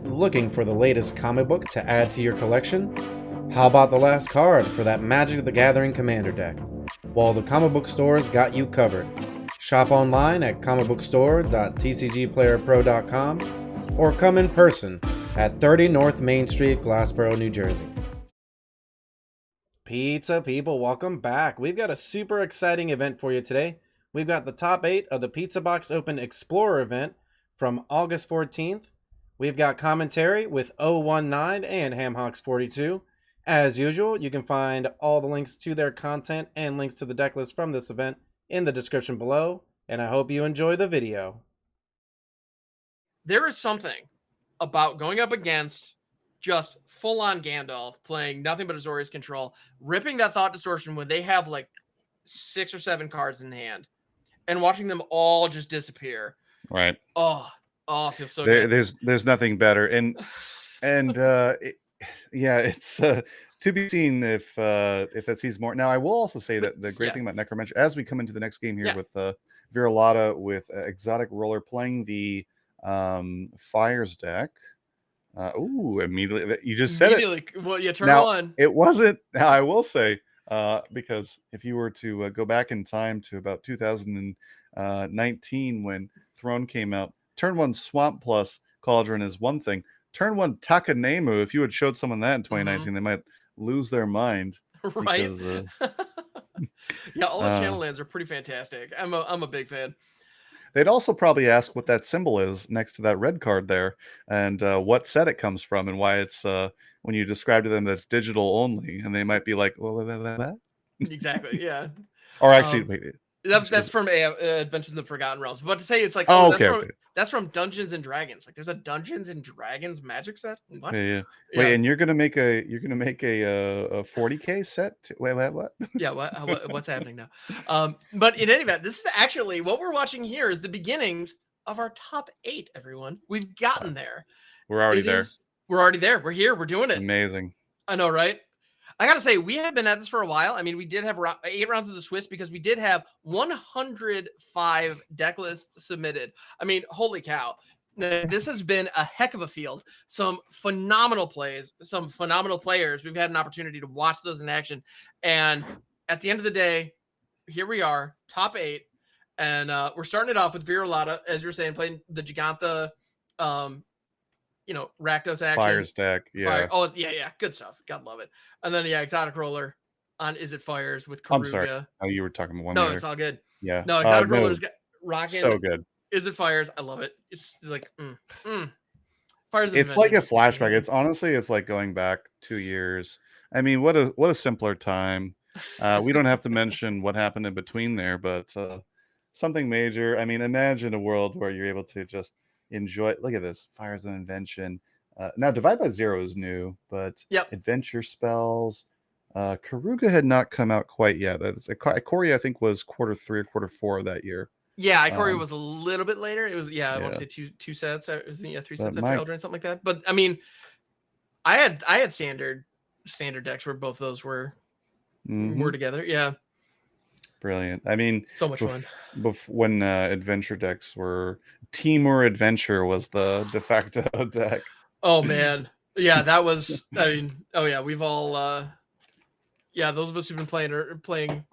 Looking for the latest comic book to add to your collection? How about the last card for that Magic the Gathering Commander deck? Well, the comic book store's got you covered. Shop online at comicbookstore.tcgplayerpro.com or come in person at 30 North Main Street, Glassboro, New Jersey. Pizza people, welcome back. We've got a super exciting event for you today. We've got the top 8 of the PizzaBox Open Explorer event from August 14th. We've got commentary with OhOneNine and HamHock42. As usual, you can find all the links to their content and links to the deck list from this event in the description below, and I hope you enjoy the video. There is something about going up against just full-on Gandalf, playing nothing but Azorius control, ripping that Thought Distortion when they have like 6 or 7 cards in hand, and watching them all just disappear. Right. Oh, it feels so good. There's nothing better, and it's to be seen if it sees more. Now, I will also say that the great thing about Necromancer, as we come into the next game here with Viralata with Exotic Roller playing the Fires deck. Immediately you just said it. Well, turn now, one. It wasn't. Now, I will say, because if you were to go back in time to about 2019 when Throne came out, turn 1 Swamp plus Cauldron is one thing. Turn 1 Takanemu, if you had showed someone that in 2019, they might lose their mind. Right. Because, all the channel lands are pretty fantastic. I'm a big fan. They'd also probably ask what that symbol is next to that red card there, and what set it comes from, and why it's when you describe to them that it's digital only, and they might be like, "Well, that." Exactly, yeah. Or actually, wait. That's from Adventures in the Forgotten Realms. But to say it's like, that's from Dungeons and Dragons. Like, there's a Dungeons and Dragons Magic set. What? Yeah. Wait, and you're gonna make a 40K set? Wait, what? Yeah, what's happening now? But in any event, this is actually what we're watching here is the beginnings of our top 8. Everyone, we've gotten there. We're already there. We're already there. We're here. We're doing it. Amazing. I know, right? I gotta say, we have been at this for a while. I mean, we did have 8 rounds of the Swiss because we did have 105 deck lists submitted. I mean, holy cow. This has been a heck of a field. Some phenomenal plays, some phenomenal players. We've had an opportunity to watch those in action. And at the end of the day, here we are, top 8. And we're starting it off with Viralata, as you were saying, playing the Giganta Rakdos action. Fires deck, yeah. Oh, yeah. Good stuff. God love it. And then, Exotic Roller on Is It Fires with Karuga. I'm sorry. Oh, you were talking about one. No, it's all good. Yeah. No, Exotic Roller's got rocking. So good. Is It Fires. I love it. It's like, Fires. It's like a flashback. It's honestly, it's like going back 2 years. I mean, what a simpler time. We don't have to mention what happened in between there, but something major. I mean, imagine a world where you're able to just enjoy. Look at this, Fires and Invention. Now Divide by Zero is new, but adventure spells. Karuga had not come out quite yet. That's Ikoria, I think, was Q3 or Q4 of that year. Yeah, Ikoria was a little bit later. It was I want to say two sets. I think 3 sets after Eldrin, something like that. But I mean, I had standard decks where both those were together. Yeah. Brilliant. I mean, so much fun. When adventure decks were Team Adventure was the de facto deck. Oh man, yeah, that was. I mean, we've all. Those of us who've been playing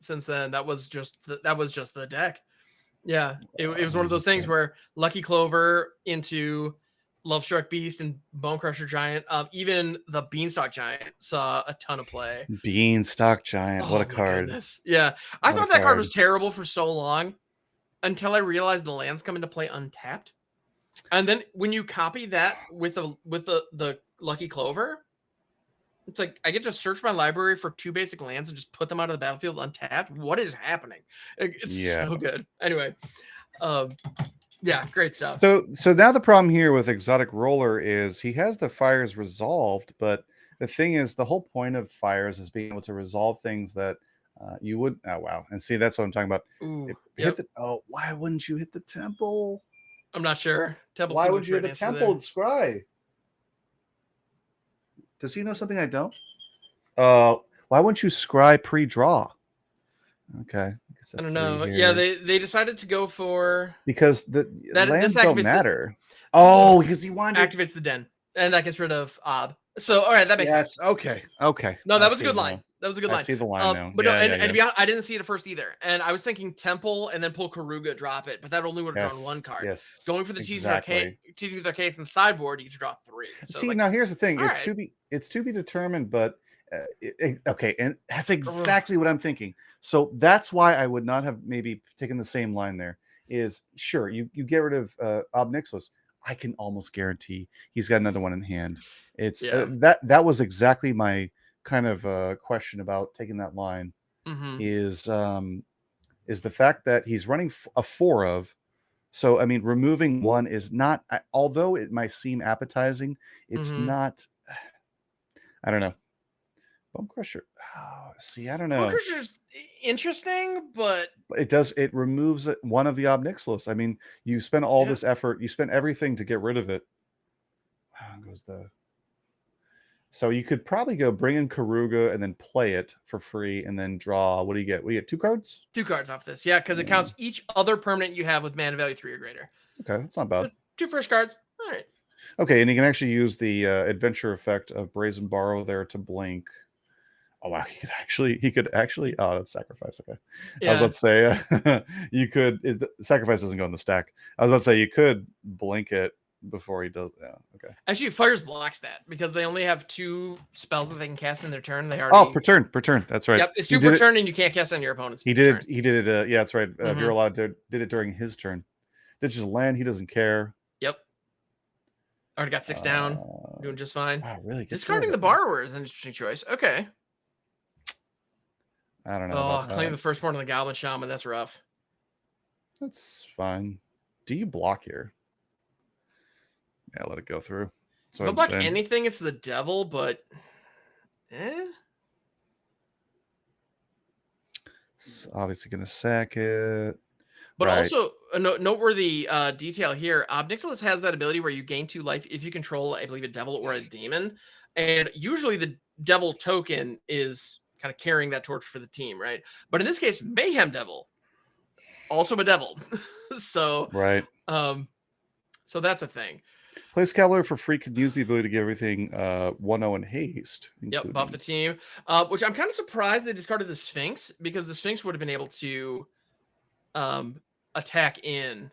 since then. That was just the deck. Yeah, it was one of those things where Lucky Clover into Lovestruck Beast and Bone Crusher Giant. Even the Beanstalk Giant saw a ton of play. Beanstalk Giant, what a card! Goodness. Yeah, I thought that card was terrible for so long until I realized the lands come into play untapped, and then when you copy that with the Lucky Clover, it's like I get to search my library for 2 basic lands and just put them out of the battlefield untapped. What is happening? It's so good. Anyway, great stuff. So now the problem here with Exotic Roller is he has the Fires resolved, but the thing is, the whole point of Fires is being able to resolve things that you would. Oh wow! And see, that's what I'm talking about. Why wouldn't you hit the temple? I'm not sure. Temple. Why would you hit the temple, Scry? Does he know something I don't? Why wouldn't you scry pre-draw? Okay. I don't know. Yeah, they decided to go for because the lands don't matter. Oh, because he wanted Activates the den, and that gets rid of Ob. So, all right, that makes sense. Okay. No, that I was a see good now. line. That was a good I line. see the line now. But Yeah, no, and, yeah, and to yeah. be honest, I didn't see it at first either. And I was thinking Temple and then pull Karuga, drop it, but that only would have drawn one card. Yes. Going for the Exactly. Teach with their case in the sideboard, you get to draw 3. So See, like, now here's the thing. all It's right. to be determined, but okay, and that's exactly what I'm thinking. So that's why I would not have maybe taken the same line there. Is sure you get rid of Ob Nicholas. I can almost guarantee he's got another one in hand. It's Yeah. that was exactly my kind of question about taking that line. Mm-hmm. Is the fact that he's running a 4 of. So, I mean, removing one is not, although it might seem appetizing, it's Mm-hmm. not, I don't know. Bone Crusher. Oh, see, I don't know. Bone Crusher's interesting, but It removes one of the Ob Nixilis. I mean, you spend all this effort, you spend everything to get rid of it. How goes the. So you could probably go bring in Karuga and then play it for free and then draw. What do you get? We get 2 cards? 2 cards off this. Yeah, because it counts each other permanent you have with mana value 3 or greater. Okay, that's not bad. So 2 first cards. All right. Okay, and you can actually use the adventure effect of Brazen Borrow there to blink. Oh wow, he could actually. Oh, that's sacrifice. Okay, Yeah. I was about to say you could. Sacrifice doesn't go in the stack. I was about to say you could blink it before he does. Yeah. Okay. Actually, Fires blocks that because they only have 2 spells that they can cast in their turn. They already. Per turn. That's right. Yep, it's 2 per turn, and you can't cast on your opponent's. He did. Turn. He did it. Yeah, that's right. Mm-hmm. Viralata did it during his turn. Did just land. He doesn't care. Yep. Already got 6 down. Doing just fine. Wow, really? Discarding the Borrower is an interesting choice. Okay. I don't know. Oh, claim the firstborn of the Goblin Shaman. That's rough. That's fine. Do you block here? Yeah, let it go through. If I block anything, it's the devil, but it's obviously gonna sack it. But also a noteworthy detail here. Ob Nixilis has that ability where you gain 2 life if you control, I believe, a devil or a demon. And usually the devil token is kind of carrying that torch for the team, right? But in this case, Mayhem Devil, also a devil. So so that's a thing. Play Scalar for free could use the ability to get everything 1-0 in haste. Yep, buff the team. Which I'm kind of surprised they discarded the Sphinx, because the Sphinx would have been able to attack in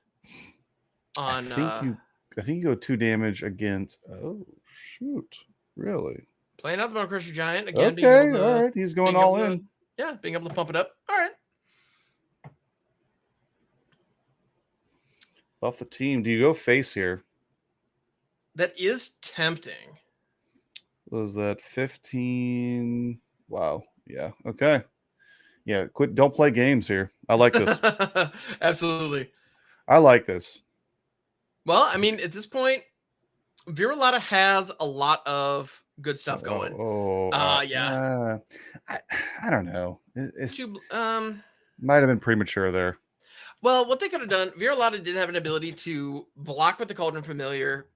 on I think you go 2 damage against. Oh shoot. Really? Playing out the Bone Crusher Giant again. Okay, all right. He's going all in. Yeah, being able to pump it up. All right. Buff the team. Do you go face here? That is tempting. Was that 15? Wow. Yeah. Okay. Yeah. Quit. Don't play games here. I like this. Absolutely. I like this. Well, I mean, at this point, Viralata has a lot of good stuff going. Yeah. I don't know. It might have been premature there. Well, what they could have done, Viralata did have an ability to block with the Cauldron Familiar,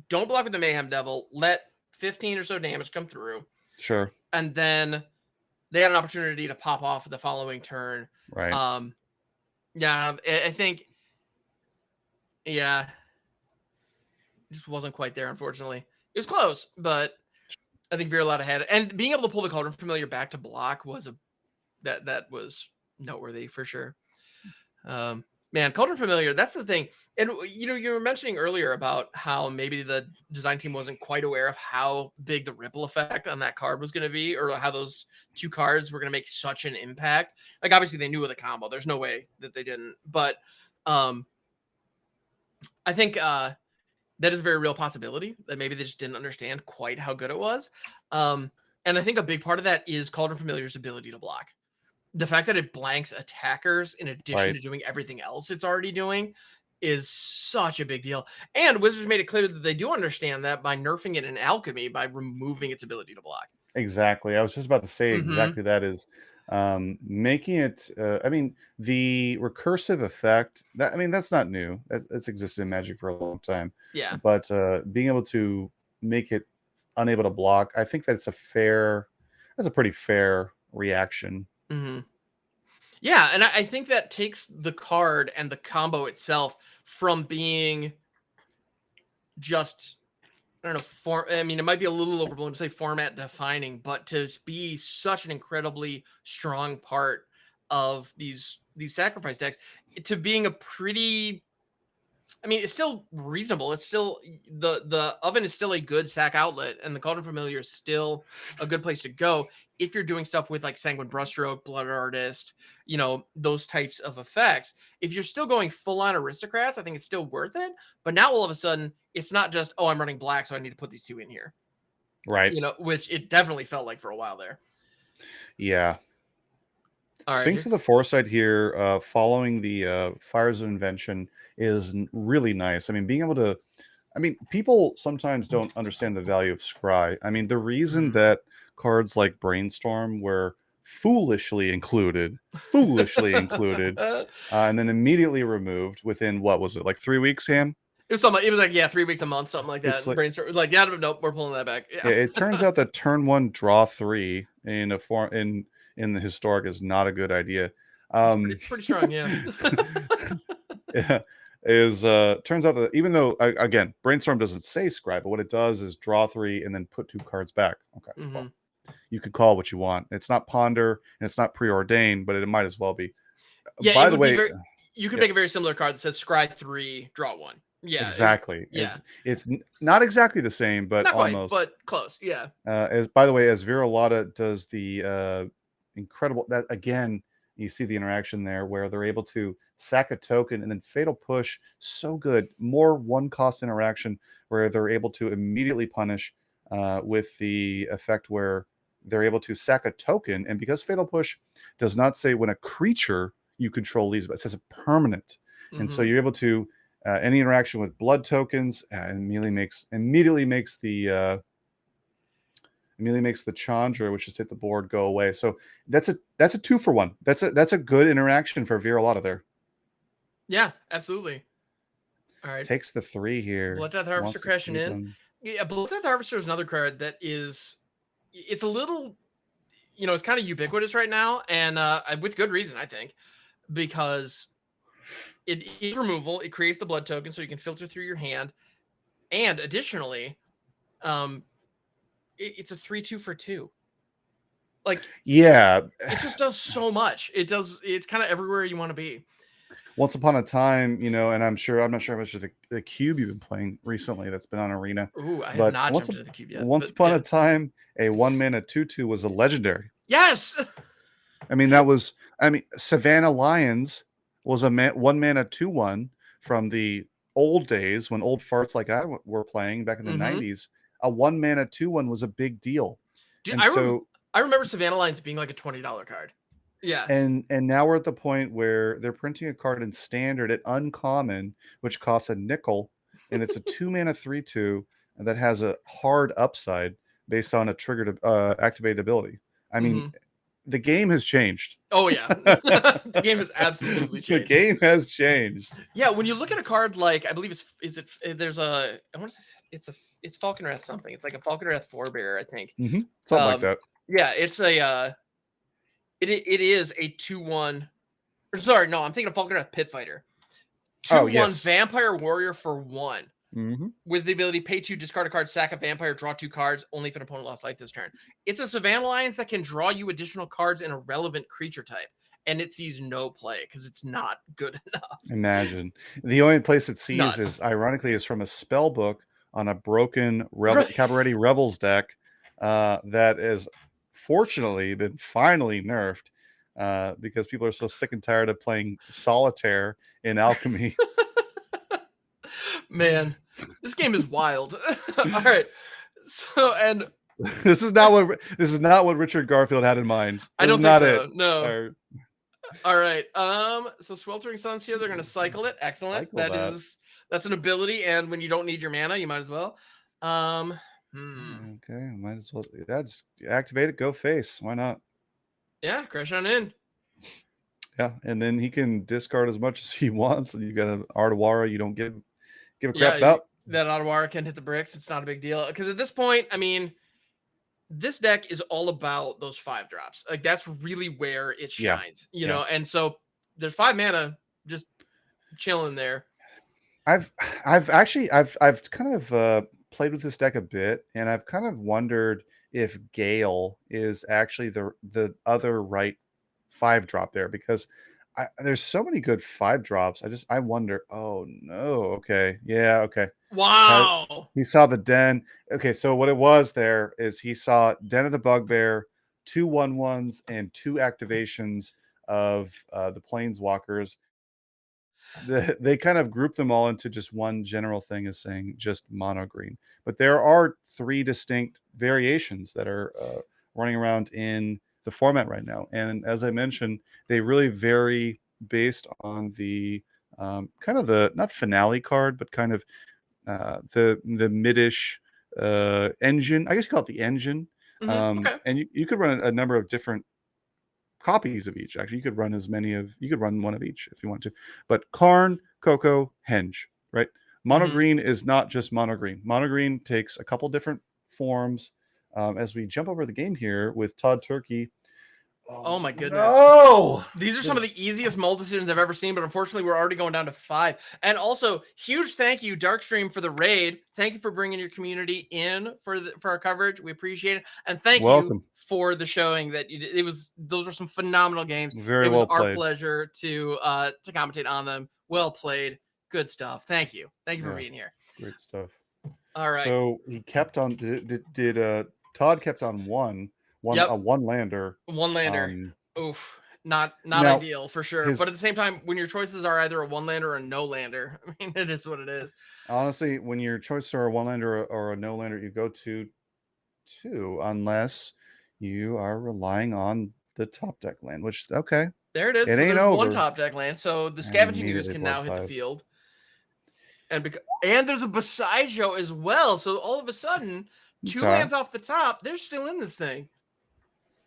don't block with the Mayhem Devil, let 15 or so damage come through. Sure. And then they had an opportunity to pop off the following turn. Right. Yeah, I think, yeah, it just wasn't quite there, unfortunately. It was close, but I think Viralata had it. And being able to pull the Cauldron Familiar back to block was that was noteworthy for sure. Man, Cauldron Familiar, that's the thing. And you were mentioning earlier about how maybe the design team wasn't quite aware of how big the ripple effect on that card was going to be, or how those 2 cards were going to make such an impact. Like, obviously they knew of the combo. There's no way that they didn't. But I think that is a very real possibility that maybe they just didn't understand quite how good it was. And I think a big part of that is Cauldron Familiar's ability to block. The fact that it blanks attackers in addition to doing everything else it's already doing is such a big deal. And Wizards made it clear that they do understand that by nerfing it in Alchemy, by removing its ability to block. Exactly. I was just about to say exactly that is making it. I mean, the recursive effect. That's not new. That's existed in Magic for a long time. Yeah. But being able to make it unable to block, I think that's a pretty fair reaction. Mm-hmm. Yeah, and I think that takes the card and the combo itself from being just, I don't know, I mean, it might be a little overblown to say format defining, but to be such an incredibly strong part of these sacrifice decks, to being a pretty, I mean, it's still reasonable. It's still, the oven is still a good sack outlet, and the Cauldron Familiar is still a good place to go if you're doing stuff with like Sanguine Brushstroke, Blood Artist, you know, those types of effects. If you're still going full on Aristocrats, I think it's still worth it. But now all of a sudden, it's not just, oh, I'm running black, so I need to put these two in here. Right. You know, which it definitely felt like for a while there. Yeah. All right. Sphinx of the Foresight here, following the Fires of Invention, is really nice. I mean, being able to, I mean, people sometimes don't understand the value of scry. I mean, the reason that cards like Brainstorm were foolishly included, and then immediately removed within, what was it, like 3 weeks, Ham? It was something. It was like, yeah, 3 weeks, a month, something like that. It's like, Brainstorm was like, yeah, nope, we're pulling that back. Yeah. it turns out that turn 1 draw 3 in a form in the historic is not a good idea. Pretty strong, yeah. Yeah, turns out that even though, again, Brainstorm doesn't say scry, but what it does is draw 3 and then put 2 cards back. Okay, well, you could call what you want. It's not Ponder and it's not Preordained, but it might as well be. Yeah, by the way, you could make a very similar card that says scry 3, draw 1. Yeah, exactly. Yeah, it's not exactly the same, but not quite, almost, but close. Yeah. As by the way, as Viralata does the incredible, that again, you see the interaction there where they're able to sack a token and then Fatal Push. So good. More 1-cost interaction where they're able to immediately punish with the effect where they're able to sack a token. And because Fatal Push does not say when a creature you control leaves, but it says a permanent. And so you're able to, any interaction with blood tokens, immediately makes the Chandra, which is hit the board, go away. So that's a 2-for-1. That's a good interaction for Viralata there. Yeah, absolutely. All right. Takes the 3 here. Blood Death Harvester crashing in. Yeah, Blood Death Harvester is another card that is, it's a little, you know, it's kind of ubiquitous right now, and with good reason, I think, because it is removal. It creates the blood token, so you can filter through your hand, and additionally, it's a 3/2 for 2. Like, yeah, it just does so much. It's kind of everywhere you want to be. Once upon a time, you know, and I'm not sure how much of the cube you've been playing recently that's been on Arena. Ooh, I have not jumped into the cube yet. Once upon a time, a 1-mana 2/2 was a legendary. Yes. I mean, Savannah Lions was a 1-mana 2/1 from the old days when old farts like I were playing back in the 90s. A 1-mana 2/1 was a big deal. Dude, I remember Savannah Lions being like a $20 card. Yeah. And now we're at the point where they're printing a card in standard at uncommon, which costs a nickel, and it's a 2-mana 3/2 that has a hard upside based on a triggered activated ability. I mean, the game has changed. Oh yeah. The game has absolutely changed. The game has changed. Yeah, when you look at a card like, I believe it's Falconwrath something. It's like a Falconwrath Forebearer, I think. Something like that. Yeah, it's a it is a 2/1. Sorry, no, I'm thinking of Falconwrath Pitfighter. 2/1 Vampire Warrior for 1. With the ability pay 2, discard a card, sack a vampire, draw 2 cards, only if an opponent lost life this turn. It's a Savannah Lions that can draw you additional cards in a relevant creature type, and it sees no play because it's not good enough. Imagine. The only place it sees is, ironically, is from a spell book on a broken Cabaretti Rebels deck that is fortunately been finally nerfed because people are so sick and tired of playing solitaire in Alchemy. Man, this game is wild. All right. So, and this is not what Richard Garfield had in mind. I don't think so. No. All right. So Sweltering Suns here, they're gonna cycle it. Excellent. That's an ability, and when you don't need your mana, you might as well. Okay, might as well. That's activate it, go face. Why not? Yeah, crash on in. Yeah, and then he can discard as much as he wants, and you got an Ardawara you don't give a crap about. That Ardawara can hit the bricks. It's not a big deal. Because at this point, I mean, this deck is all about those 5-drops. Like, that's really where it shines, you know? And so there's 5 mana just chilling there. I've kind of played with this deck a bit, and I've kind of wondered if Gale is actually the other right 5-drop there, because there's so many good 5-drops. I wonder. Oh no. Okay. Yeah. Okay. Wow. He saw the Den. Okay. So what it was there is he saw Den of the Bugbear, 2/1/1s, and 2 activations of the Planeswalkers. They kind of group them all into just one general thing, as saying just mono green. But there are 3 distinct variations that are running around in the format right now. And as I mentioned, they really vary based on the kind of the not finale card, but kind of the midish engine. I guess you call it the engine. Okay. And you could run a number of different copies of each. Actually, you could run one of each if you want to. But Karn, Coco, Henge, right? Mono green is not just mono green. Mono green takes a couple different forms. As we jump over the game here with ToddTurkey. Oh my goodness. No! These are some of the easiest multi-decisions I've ever seen, but unfortunately we're already going down to 5. And also, huge thank you, Darkstream, for the raid. Thank you for bringing your community in for our coverage. We appreciate it. And thank you Welcome. for the showing that you did. Those were some phenomenal games. Very It was well our played. pleasure to commentate on them. Well played. Good stuff. Thank you. Thank you for being here. Great stuff. All right. So he kept on. Did Todd kept on one Yep. a one lander. One lander. Oof. Not Now, ideal for sure. But at the same time, when your choices are either a one lander or a no lander, I mean, it is what it is. Honestly, when your choices are a one lander or a no lander, you go to 2, unless you are relying on the top deck land, which okay. There it is. It So ain't there's over. one top deck land. So the Scavenging Ooze can now hit the field. And there's a Besaijo as well. So all of a sudden, 2 lands off the top, they're still in this thing.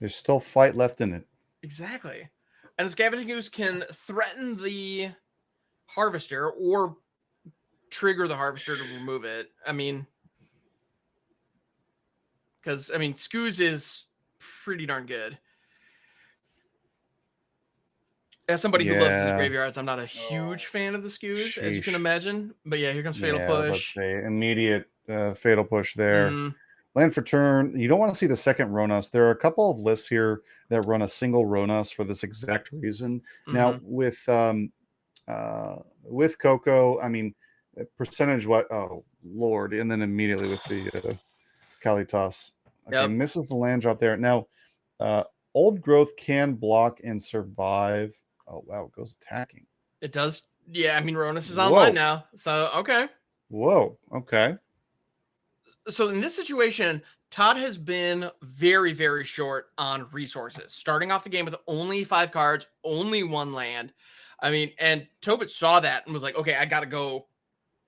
There's still fight left in it. Exactly. And the Scavenging Ooze can threaten the Harvester or trigger the Harvester to remove it. I mean, because, Skooz is pretty darn good. As somebody who loves his graveyards, I'm not a huge fan of the Skooz, as you can imagine. But yeah, here comes Fatal Push. Let's say immediate Fatal Push there. Land for turn. You don't want to see the second Ronas. There are a couple of lists here that run a single Ronas for this exact reason. Now with Coco, I mean, percentage what? Oh Lord! And then immediately with the Kalitas. Okay, misses the land drop there. Now, Old Growth can block and survive. Oh wow, it goes attacking. It does. Yeah, I mean, Ronas is online now, so okay. Whoa. Okay. So in this situation, Todd has been very, very short on resources. Starting off the game with only 5 cards, only 1 land. I mean, and Tobit saw that and was like, okay, I gotta go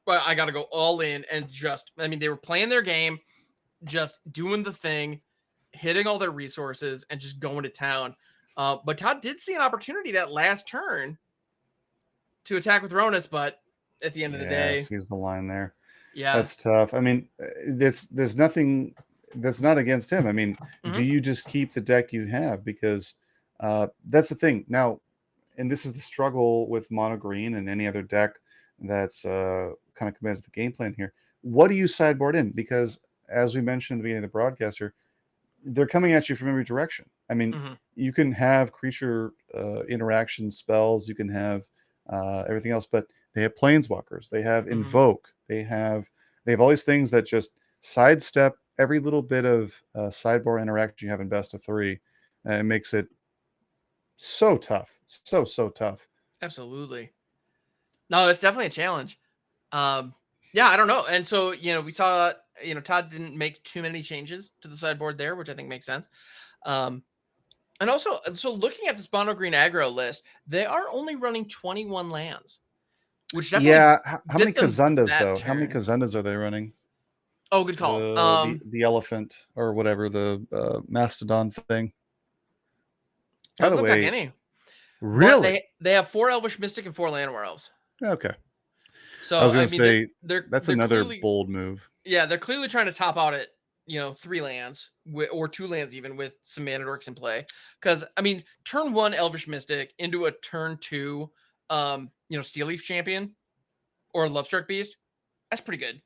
all in and just, they were playing their game, just doing the thing, hitting all their resources and just going to town. But Todd did see an opportunity that last turn to attack with Ronas, but at the end of the day, sees the line there. Yeah, that's tough. I mean, there's nothing that's not against him. I mean, do you just keep the deck you have? Because that's the thing now, and this is the struggle with mono green and any other deck that's kind of committed to the game plan here. What do you sideboard in? Because as we mentioned at the beginning of the broadcast here, they're coming at you from every direction. I mean, you can have creature interaction spells, you can have everything else, but they have planeswalkers, they have invoke, they have all these things that just sidestep every little bit of sideboard interaction you have in best of 3, and it makes it so tough, so tough. Absolutely. No, it's definitely a challenge. Yeah, I don't know. And so, we saw, Todd didn't make too many changes to the sideboard there, which I think makes sense. And also, so looking at this mono green aggro list, they are only running 21 lands, which definitely how many Kazundas though? How many Kazundas are they running? Oh, good call. The elephant or whatever, the mastodon thing. Doesn't look like any. Really? They have 4 Elvish Mystic and 4 Llanowar Elves. Okay. So I was going to say that's they're another clearly, bold move. Yeah, they're clearly trying to top out at 3 lands or 2 lands even with some mana dorks in play. Because turn 1 Elvish Mystic into a turn 2, Steel Leaf Champion or Lovestruck Beast, that's pretty good.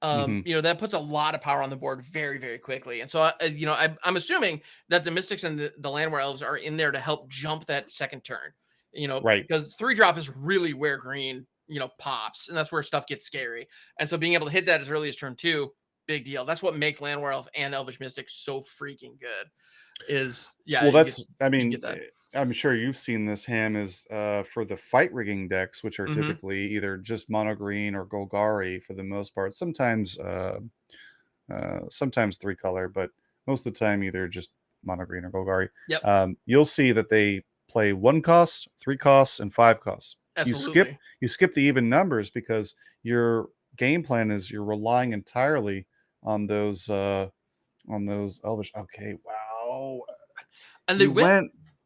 You know, that puts a lot of power on the board very, very quickly. And so, you know, I'm assuming that the Mystics and the Landware Elves are in there to help jump that second turn, you know, Right. because 3-drop is really where green, you know, pops, and that's where stuff gets scary. And so being able to hit that as early as turn 2, big deal. That's what makes Landware Elf and Elvish Mystic so freaking good. Is Well, that's I you mean, get that. I'm sure you've seen this, Ham, is for the fight rigging decks, which are typically either just mono green or Golgari for the most part. Sometimes sometimes 3-color, but most of the time either just mono green or Golgari. Yep. You'll see that they play 1 cost, 3 costs, and 5 costs. Absolutely. You skip the even numbers because your game plan is you're relying entirely on those Elvish. Okay, wow. And they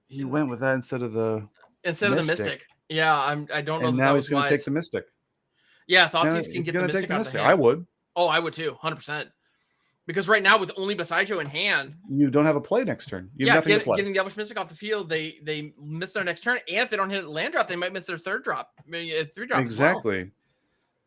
He went with that instead of the Mystic. Yeah, I don't know and that now that he's was going to wise. take the Mystic. Yeah, Now Thoughtseize can he's get the going to take Mystic the out of the Mystic. hand. I would. Oh, I would too, 100%. Because right now, with only Besaijo in hand, You don't have a play next turn. You have nothing to play. getting the Elvish Mystic off the field, they miss their next turn, and if they don't hit a land drop, they might miss their 3rd drop, maybe a 3-drop Exactly. as well.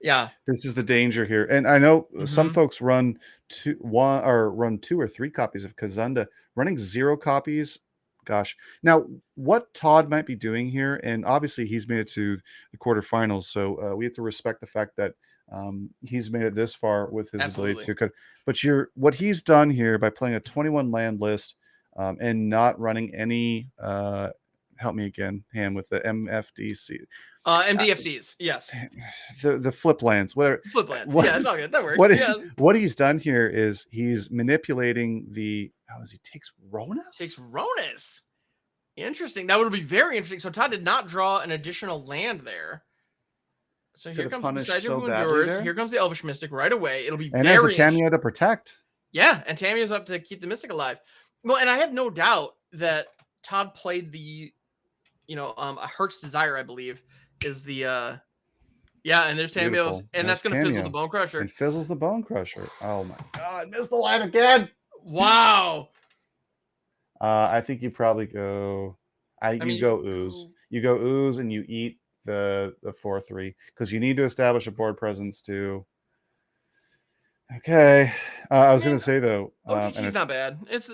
Yeah, this is the danger here, and I know some folks run 2 or 3 copies of Kazunda. Running 0 copies, gosh. Now, what Todd might be doing here, and obviously he's made it to the quarterfinals, so we have to respect the fact that he's made it this far with his ability to cut. But what he's done here by playing a 21 land list and not running any. Help me again, Ham, with the MFDC. MDFCs, yes. The flip lands, whatever. Flip lands, yeah, it's all good. That works. What he's done here is he's manipulating the. He takes Ronus? Takes Ronus. Interesting. That would be very interesting. So Todd did not draw an additional land there. So here comes Besaijo who endures. Here comes the Elvish Mystic right away. It'll be and very has the Tamiya to protect. Yeah, and Tamiya's up to keep the Mystic alive. Well, and I have no doubt that Todd played the, you know, a Hertz Desire, I believe, is the yeah, and there's Tamiya, and that's gonna fizzle the Bone Crusher. And fizzles the Bone Crusher. Oh my god, missed the line again. Wow. I think you probably go. You go ooze. You go ooze, and you eat the 4/3 because you need to establish a board presence too. Okay, I was going to say though, OGG's not bad. It's.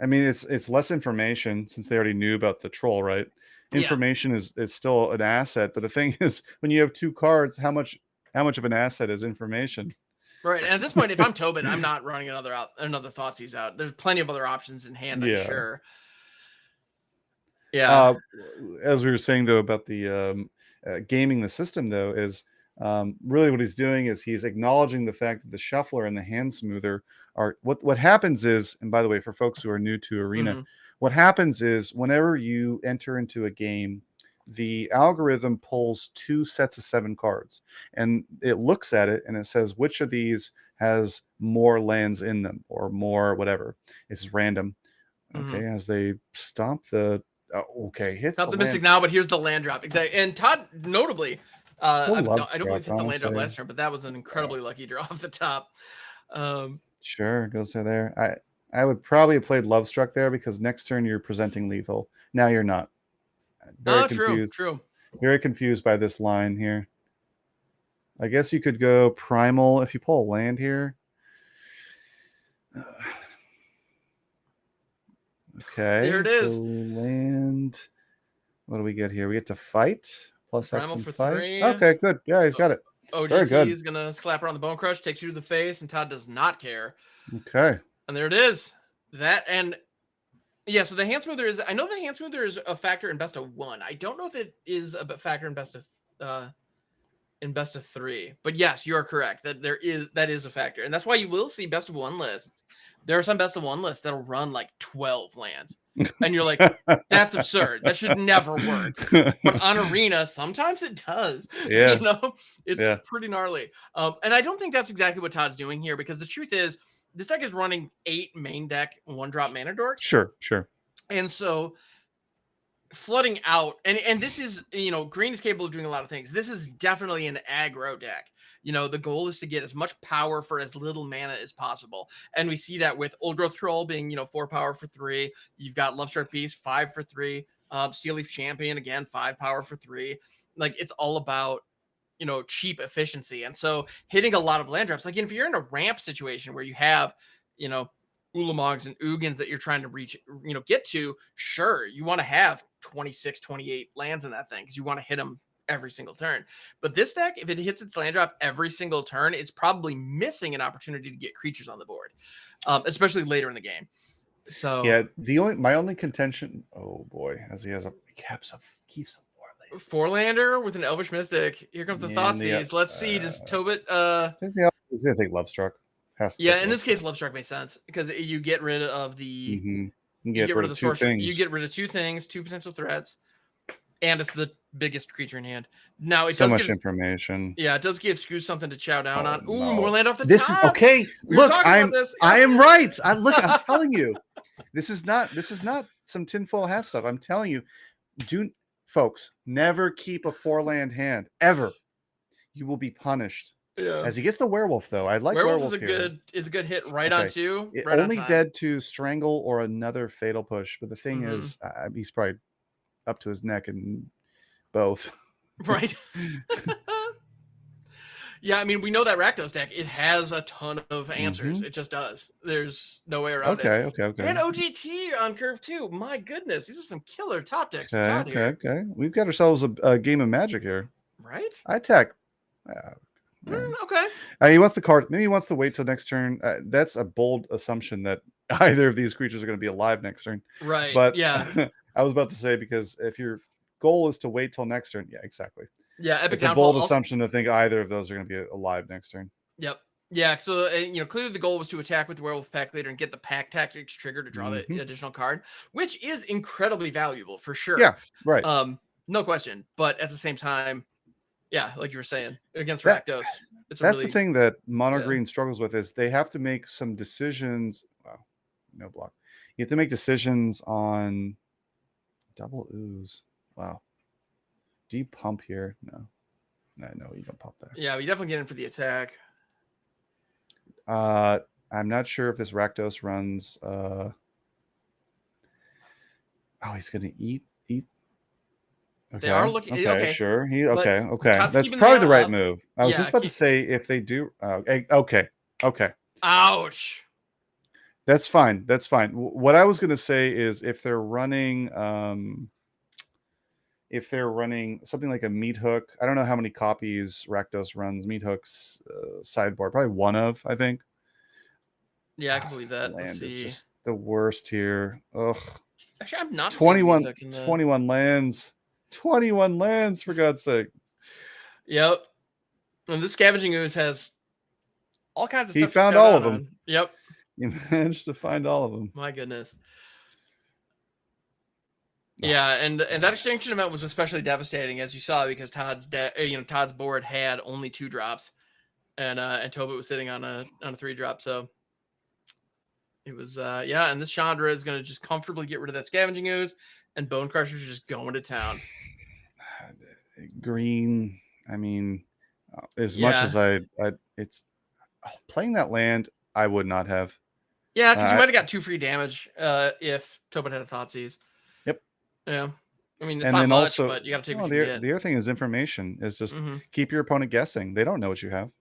I mean, it's less information since they already knew about the troll, right? Information is still an asset, but the thing is, when you have 2 cards, how much of an asset is information? Right, and at this point, if I'm Tobin, I'm not running another Thoughtseize out. There's plenty of other options in hand, I'm sure. Yeah. As we were saying though about the gaming the system though is really what he's doing is he's acknowledging the fact that the shuffler and the hand smoother are what happens is, and by the way, for folks who are new to Arena, what happens is whenever you enter into a game, the algorithm pulls 2 sets of 7 cards and it looks at it and it says which of these has more lands in them or more whatever. It's random. Okay, as they stomp the hits not the Mystic now, but here's the land drop. Exactly. And Todd notably I don't believe hit the land drop last turn, but that was an incredibly lucky draw off the top. Sure, goes there. I would probably have played Lovestruck there because next turn you're presenting lethal. Now you're not. Very confused. True. Very confused by this line here. I guess you could go primal if you pull a land here. Okay. There it is. So land. What do we get here? We get to fight plus primal X and for fight. 3. Okay, good. Yeah, he's got it. OGC is gonna slap her on the Bone Crush, takes you to the face, and Todd does not care. Okay. And there it is. That and yeah, so the hand smoother is. I know the hand smoother is a factor in best of 1. I don't know if it is a factor in best of 3. But yes, you are correct that that is a factor, and that's why you will see best of 1 lists. There are some best of 1 lists that'll run like 12 lands, and you're like, that's absurd. That should never work. But on Arena, sometimes it does. Yeah, you know, it's pretty gnarly. And I don't think that's exactly what Todd's doing here because the truth is, this deck is running 8 main deck 1-drop mana dorks. Sure. And so flooding out, and this is, you know, green is capable of doing a lot of things. This is definitely an aggro deck. You know, the goal is to get as much power for as little mana as possible. And we see that with Old Growth Troll being, you know, 4 power for 3. You've got Lovestruck Beast, 5 for 3. Steel Leaf Champion, again, 5 power for 3. Like, it's all about, you know, cheap efficiency. And so hitting a lot of land drops, like if you're in a ramp situation where you have, you know, Ulamogs and Ugins that you're trying to reach, you know, get to, sure, you want to have 26, 28 lands in that thing because you want to hit them every single turn. But this deck, if it hits its land drop every single turn, it's probably missing an opportunity to get creatures on the board, especially later in the game. So yeah, my only contention. Oh boy, as he keeps a 4-lander with an Elvish Mystic. Here comes the Thoughtseize. Let's see. Does Tobit he's gonna take Lovestruck. Yeah, in this case, Lovestruck makes sense because you get rid of the you get rid of the sorcerer. things. You get rid of 2 things, 2 potential threats, and it's the biggest creature in hand. Now it so does much give, information. Yeah, it does give Screw something to chow down on. Ooh, no. more land off the This top. is okay. We were Look, talking about this. I am right. I'm telling you, this is not some tinfoil hat stuff. I'm telling you, folks, never keep a 4-land hand ever. You will be punished. Yeah. As he gets the werewolf, though, I like werewolf here. is a good hit right on 2. It right only on time. dead to strangle or another fatal push. But the thing is, he's probably up to his neck in both. Right. Yeah, I mean, we know that Rakdos deck, it has a ton of answers. It just does. There's no way around it. Okay. And OGT on curve 2. My goodness, these are some killer top decks. Okay. We've got ourselves a game of Magic here. Right? I attack. Okay. He wants the card. Maybe he wants to wait till next turn. That's a bold assumption that either of these creatures are going to be alive next turn. Right. But yeah, I was about to say, because if your goal is to wait till next turn, yeah, exactly. Yeah, Epic it's a Downfall bold assumption to think either of those are going to be alive next turn. Yep. Yeah, so clearly the goal was to attack with the Werewolf Pack Leader and get the Pack Tactics trigger to draw the additional card, which is incredibly valuable for sure. Yeah, right. No question. But at the same time, yeah, like you were saying, against Rakdos, that's the thing that Mono Green struggles with is they have to make some decisions. Wow, no block. You have to make decisions on double ooze. Wow. Do you pump here? No, you don't pump there. Yeah, we definitely get in for the attack. I'm not sure if this Rakdos runs. Oh, he's gonna eat. Okay. They are looking. Okay, sure. Okay. Todd's That's probably the right up. move. I was just about to say if they do. Okay. Ouch. That's fine. What I was gonna say is if they're running something like a Meat Hook, I don't know how many copies Rakdos runs Meat Hook's sideboard. Probably one of, I think. Yeah, I can believe that. Land Let's see. is just the worst here. Ugh. Actually, I'm not 21 lands. 21 lands, for God's sake. Yep. And this Scavenging Ooze has all kinds of stuff. He found all of them. Yep. He managed to find all of them. My goodness. Yeah, and that extinction event was especially devastating, as you saw, because Todd's board had only 2 drops, and Tobit was sitting on a 3-drop. So it was and this Chandra is going to just comfortably get rid of that Scavenging Ooze, and Bone Crushers are just going to town. Green, I mean, as much as it's playing that land, I would not have. Yeah, because you might have got 2 free damage if Tobit had a Thoughtseize. Yep. Yeah. I mean, it's not much, also, but you got to take what you get. The other thing is information is just keep your opponent guessing. They don't know what you have.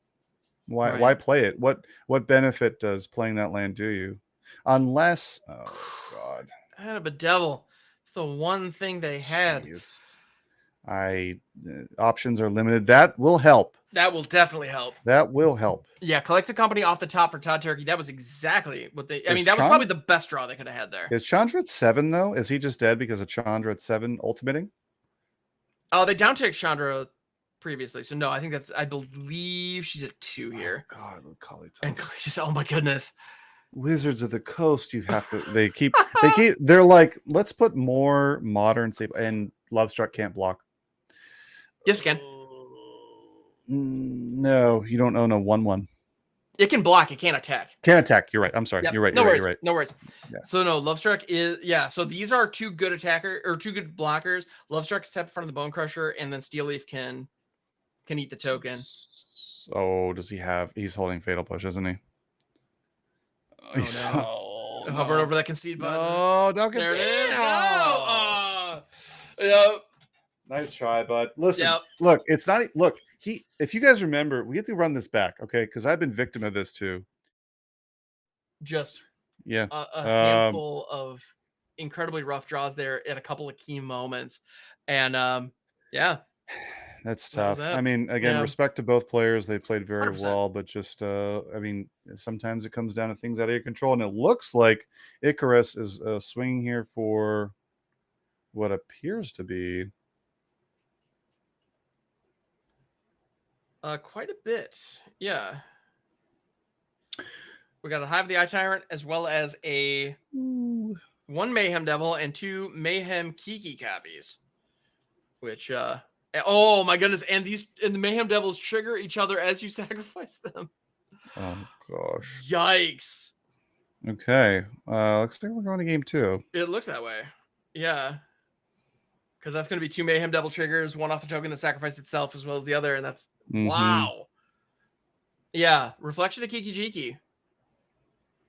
Why play it? What benefit does playing that land do you? Unless, oh God, Head of a Devil. It's the one thing they had. Jeez. Options are limited. That will help. That will definitely help. That will help. Yeah, collect a company off the top for ToddTurkey. That was exactly what they. I mean, that was probably the best draw they could have had there. Is Chandra at 7 though? Is he just dead because of Chandra at 7 ultimating? Oh, they downticked Chandra previously, so no, I think that's. I believe she's at 2 here. Oh, God, Kali. And just, oh my goodness. Wizards of the Coast, you have to. They keep. They're like, let's put more modern and Lovestruck can't block. Yes, it can. No, you don't own a 1/1. It can block. It can't attack. Can't attack. You're right. I'm sorry. Yep. You're right. No worries. You're right. No worries. Yeah. So no, Lovestruck is So these are 2 good attacker or 2 good blockers. Lovestruck step in front of the Bone Crusher, and then Steel Leaf can eat the token. Oh, does he have? He's holding Fatal Push, isn't he? Hovering over that concede button. Oh, don't there concede. it is. No. Yep. Nice try, bud. Listen, Yep. look, it's not. Look, if you guys remember, we have to run this back, okay? Because I've been victim of this too. Just Yeah. a handful of incredibly rough draws there at a couple of key moments, and yeah, That's that was tough. I that. mean, again, Yeah, respect to both players. They played very 100%. well, but just, I mean, sometimes it comes down to things out of your control. And it looks like Icarus is swinging here for what appears to be. Quite a bit. Yeah. We got a Hive of the Eye Tyrant as well as a 1 Mayhem Devil and 2 Mayhem Kiki copies. Which oh my goodness, and the Mayhem Devils trigger each other as you sacrifice them. Oh gosh. Yikes. Okay. Looks like we're going to game 2. It looks that way. Yeah. Because that's going to be 2 Mayhem Devil triggers, one off the token that sacrifice itself as well as the other, and that's wow. Yeah, Reflection of Kiki Jiki.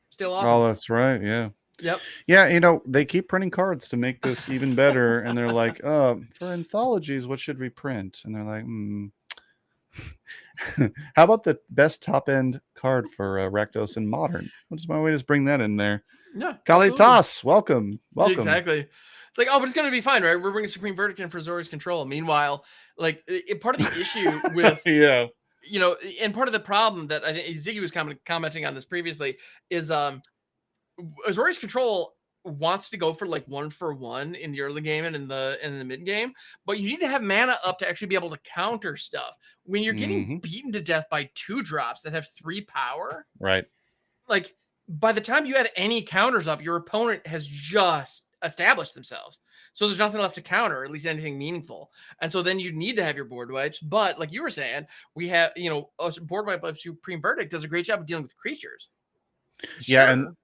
Still awesome. Oh, that's right. Yeah. Yep. Yeah, you know, they keep printing cards to make this even better, and they're like, for anthologies, what should we print? And they're like, how about the best top end card for Rakdos in Modern? What's my way to just bring that in there? Yeah. Kalitas, welcome. Exactly. It's like, oh, but it's going to be fine, right? We're bringing Supreme Verdict in for Zori's Control. Meanwhile, like, part of the issue with, yeah, you know, and part of the problem that I think Ziggy was commenting on this previously is Zori's Control wants to go for like 1-for-1 in the early game and in the mid game, but you need to have mana up to actually be able to counter stuff. When you're getting beaten to death by 2 drops that have 3 power, right? Like, by the time you have any counters up, your opponent has just established themselves. So there's nothing left to counter, at least anything meaningful. And so then you need to have your board wipes. But like you were saying, we have, you know, a board wipe of Supreme Verdict does a great job of dealing with creatures. Yeah, Sure. and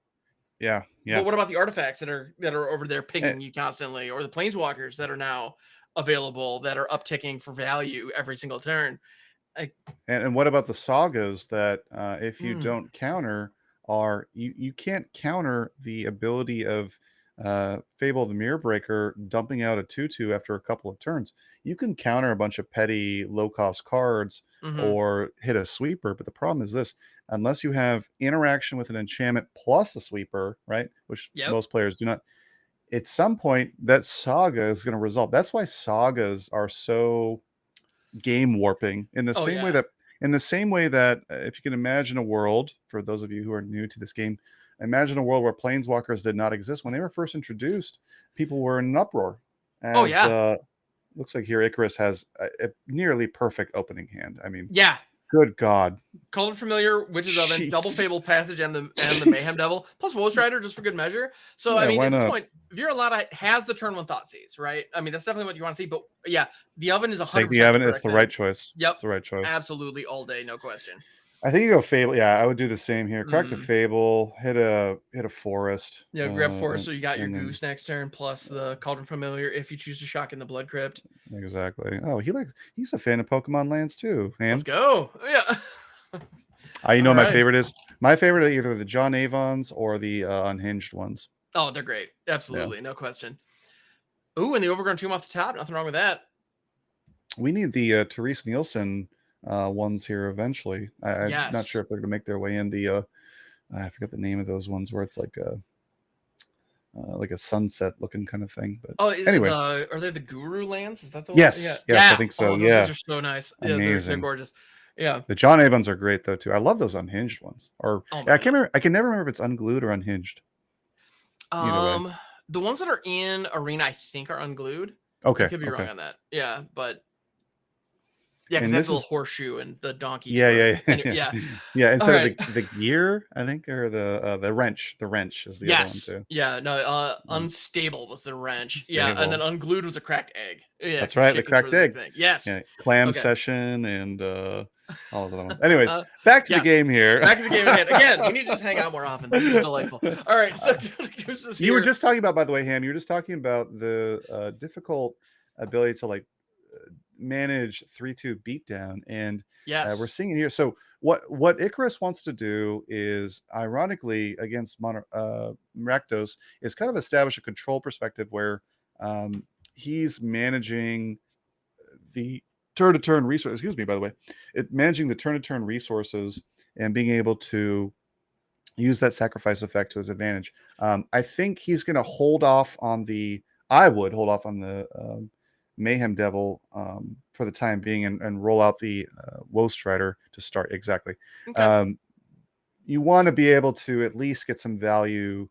yeah. But what about the artifacts that are over there pinging you constantly, or the planeswalkers that are now available that are upticking for value every single turn? And what about the sagas that if you don't counter you can't counter the ability of Fable the Mirror Breaker dumping out a 2/2 after a couple of turns. You can counter a bunch of petty low cost cards or hit a sweeper, but the problem is this: unless you have interaction with an enchantment plus a sweeper, right, which most players do not, at some point that saga is going to resolve. That's why sagas are so game warping in the same way that if you can imagine a world, for those of you who are new to this game, imagine a world where planeswalkers did not exist when they were first introduced. People were in an uproar. Looks like here Icarus has a nearly perfect opening hand. I mean, good God. Cauldron Familiar, Witch's Oven, Double Fable Passage, and the Mayhem Devil, plus Woe Strider just for good measure. So I mean, at this point, Viralata has the turn 1 Thoughtseize, right? I mean, that's definitely what you want to see. But yeah, the oven is 100%. Take the oven. It's the right choice. Yep, it's the right choice. Absolutely, all day, no question. I think you go Fable. Yeah, I would do the same here. Crack the Fable, hit a forest. Yeah, grab forest, so you got your Goose next turn, plus the Cauldron Familiar if you choose to shock in the Blood Crypt. Exactly. Oh, he's a fan of Pokemon lands too. Ham. Let's go. Yeah. You know, my favorite is either the John Avons or the unhinged ones. Oh, they're great. Absolutely, no question. Ooh, and the Overgrown Tomb off the top. Nothing wrong with that. We need the Therese Nielsen ones here eventually. I'm not sure if they're going to make their way in. The I forget the name of those ones where it's like a sunset looking kind of thing. But anyway, are they the Guru lands? Is that the one? Yes, I think so. Those things are so nice. Amazing. They're gorgeous. Yeah, the John Avons are great though too. I love those unhinged ones. Or I can't remember. I can never remember if it's unglued or unhinged. The ones that are in Arena, I think, are unglued. Okay, I could be wrong on that. Yeah, but because that's the little horseshoe and the donkey. Yeah. Instead of the gear, I think, or the wrench. The wrench is the other one too. Yeah, no. Unstable was the wrench. Yeah, and then unglued was a cracked egg. Yeah, that's right. The cracked egg. Yes. Yeah, clam session and all of the ones. Anyways, back to the game here. Back to the game again. We need to just hang out more often. This is delightful. All right, so you were just talking about, by the way, Ham. You were just talking about the difficult ability to like manage 3/2 beatdown, and we're seeing it here. So what Icarus wants to do is, ironically, against Rakdos, is kind of establish a control perspective where he's managing the turn-to-turn resources. Excuse me, by the way, managing the turn-to-turn resources and being able to use that sacrifice effect to his advantage. I think he's going to hold off on the. I would hold off on the Mayhem Devil for the time being and roll out the Woe Strider to start. Exactly. Okay. You want to be able to at least get some value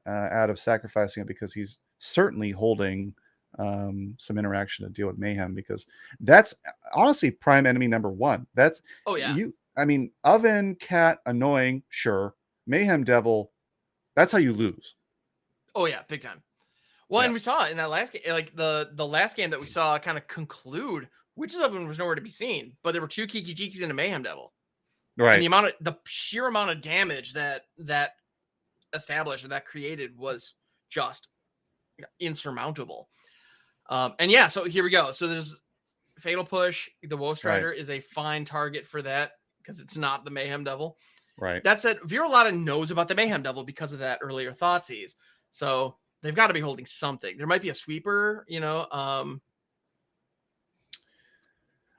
out of sacrificing it, because he's certainly holding some interaction to deal with Mayhem, because that's honestly prime enemy number one. That's Oh yeah. I mean, Oven, Cat, annoying, sure. Mayhem Devil, that's how you lose. Oh yeah, big time. Well, Yeah. and we saw it in that last game, like the last game that we saw kind of conclude. Witches Oven was nowhere to be seen, but there were 2 Kiki Jikis and a Mayhem Devil. And Right. the sheer amount of damage that established or that created was just insurmountable. And yeah, so here we go. So there's Fatal Push. The Woe Strider is a fine target for that because it's not the Mayhem Devil. Right. That said, Viralata knows about the Mayhem Devil because of that earlier Thoughtseize. So they've got to be holding something. There might be a sweeper, you know.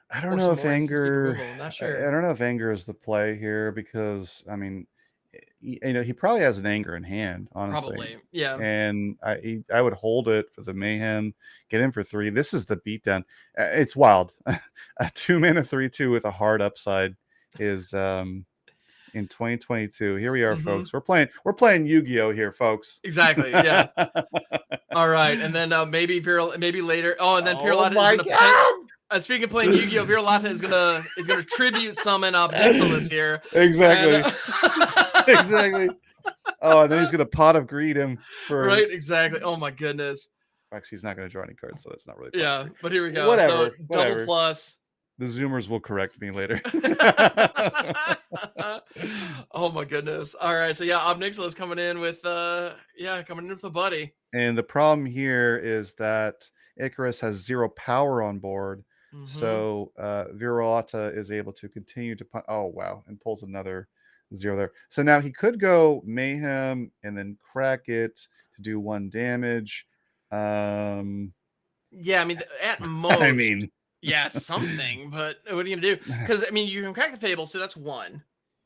I don't know if anger. I'm not sure. I don't know if anger is the play here, because I mean, you know, he probably has an anger in hand, honestly. Probably, yeah. And I would hold it for the Mayhem, get in for 3. This is the beatdown. It's wild. A 2-mana 3/2 with a hard upside is in 2022. Here we are, folks. We're playing Yu-Gi-Oh here, folks. Exactly. Yeah. All right, and then maybe later. Oh, and then Viralata is my gonna play. Speaking of playing Yu-Gi-Oh, Viralata is gonna tribute summon up Nixilis here. Exactly. And, Exactly. Oh, and then he's gonna Pot of Greed him for right. Exactly. Oh my goodness. Actually, he's not gonna draw any cards, so that's not really. Yeah, but here we go. Whatever. So double plus. The Zoomers will correct me later. Oh my goodness. All right. So yeah, Ob Nixilis coming in with a buddy. And the problem here is that Icarus has 0 power on board. So Viralata is able to continue to oh wow, and pulls another 0 there. So now he could go Mayhem and then crack it to do 1 damage. Yeah, I mean at most. I mean, yeah, it's something, but what are you gonna do? Because I mean, you can crack the Fable, so that's 1.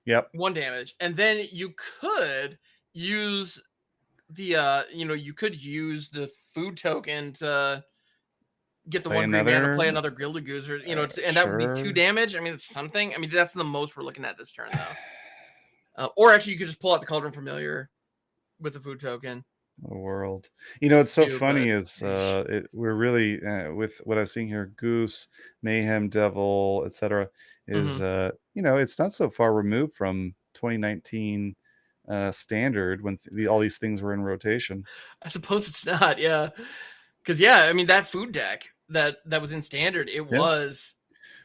Yep. 1 damage, and then you could use the you could use the food token to get the 1 green mana, play another Gilded Goose, or and that would be 2 damage. I mean, it's something. I mean, that's the most we're looking at this turn, though. Or actually, you could just pull out the Cauldron Familiar with the food token. The world, it's so funny is we're really with what I've seen here, Goose, Mayhem Devil, etc. is it's not so far removed from 2019 standard when all these things were in rotation. I suppose it's not, yeah, because I mean that food deck that was in standard, it was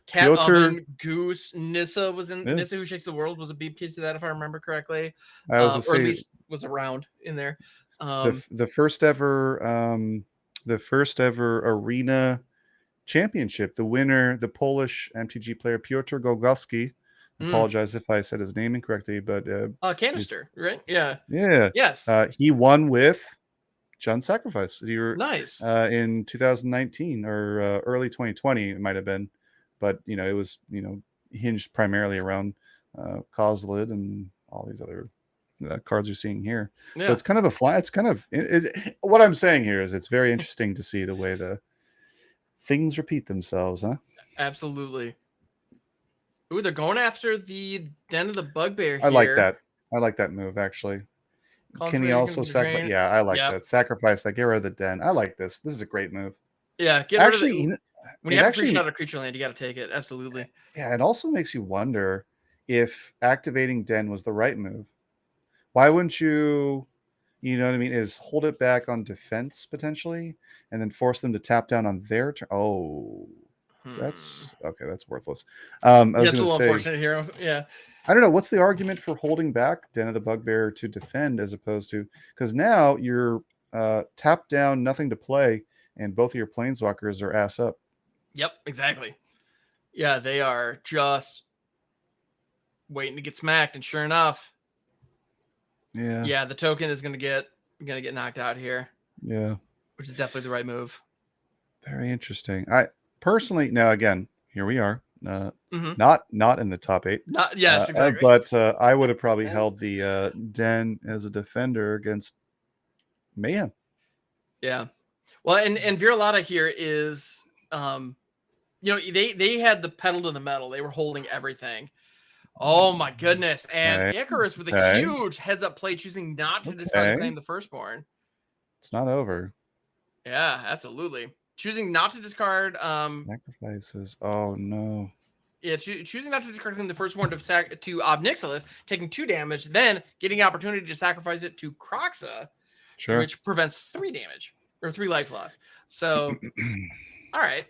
Cat, Oven, Goose, Nissa was in. Nissa Who Shakes the World was a big piece of that, if I remember correctly, or at least was around in there. The first ever arena championship, the winner, the Polish MTG player Piotr Golgowski. Apologize if I said his name incorrectly, but Canister, right? Yeah. Yes. He won with John Sacrifice. Nice. In 2019 or early 2020, it might have been, but it was hinged primarily around Kozlid and all these other cards you're seeing here. So it's kind of what I'm saying here is it's very interesting to see the way the things repeat themselves, huh? Absolutely. Ooh, they're going after the Den of the Bugbear here. I like that move, actually. Can he also sacrifice? Yeah, I like that. Sacrifice that. Get rid of the Den. I like this. This is a great move. Yeah, get rid of the... When you have a free shot of creature land, you got to take it. Absolutely. Yeah, it also makes you wonder if activating Den was the right move. Why wouldn't you, is hold it back on defense potentially, and then force them to tap down on their turn? Oh, that's okay. That's worthless. I was it's a little unfortunate here. Yeah. I don't know. What's the argument for holding back Den of the Bugbear to defend as opposed to, because now you're tapped down, nothing to play, and both of your planeswalkers are ass up. Yep, exactly. Yeah, they are just waiting to get smacked, and sure enough. Yeah, the token is gonna get knocked out here. Yeah, which is definitely the right move. Very interesting. I personally, now again, here we are. Mhm. Not in the top 8. Not yes, exactly. But I would have probably held the Den as a defender against Mayhem. Yeah. Well, and Viralata here is, you know, they had the pedal to the metal. They were holding everything. Oh my goodness! And Okay. Icarus with a Okay. huge heads-up play, choosing not to discard and claim the firstborn. It's not over. Yeah, absolutely. Choosing not to discard. Sacrifices. Oh no. Yeah, choosing not to discard the firstborn to Obnixilis, taking 2 damage, then getting an opportunity to sacrifice it to Croxa, Sure. which prevents 3 damage or 3 life loss. So, all right.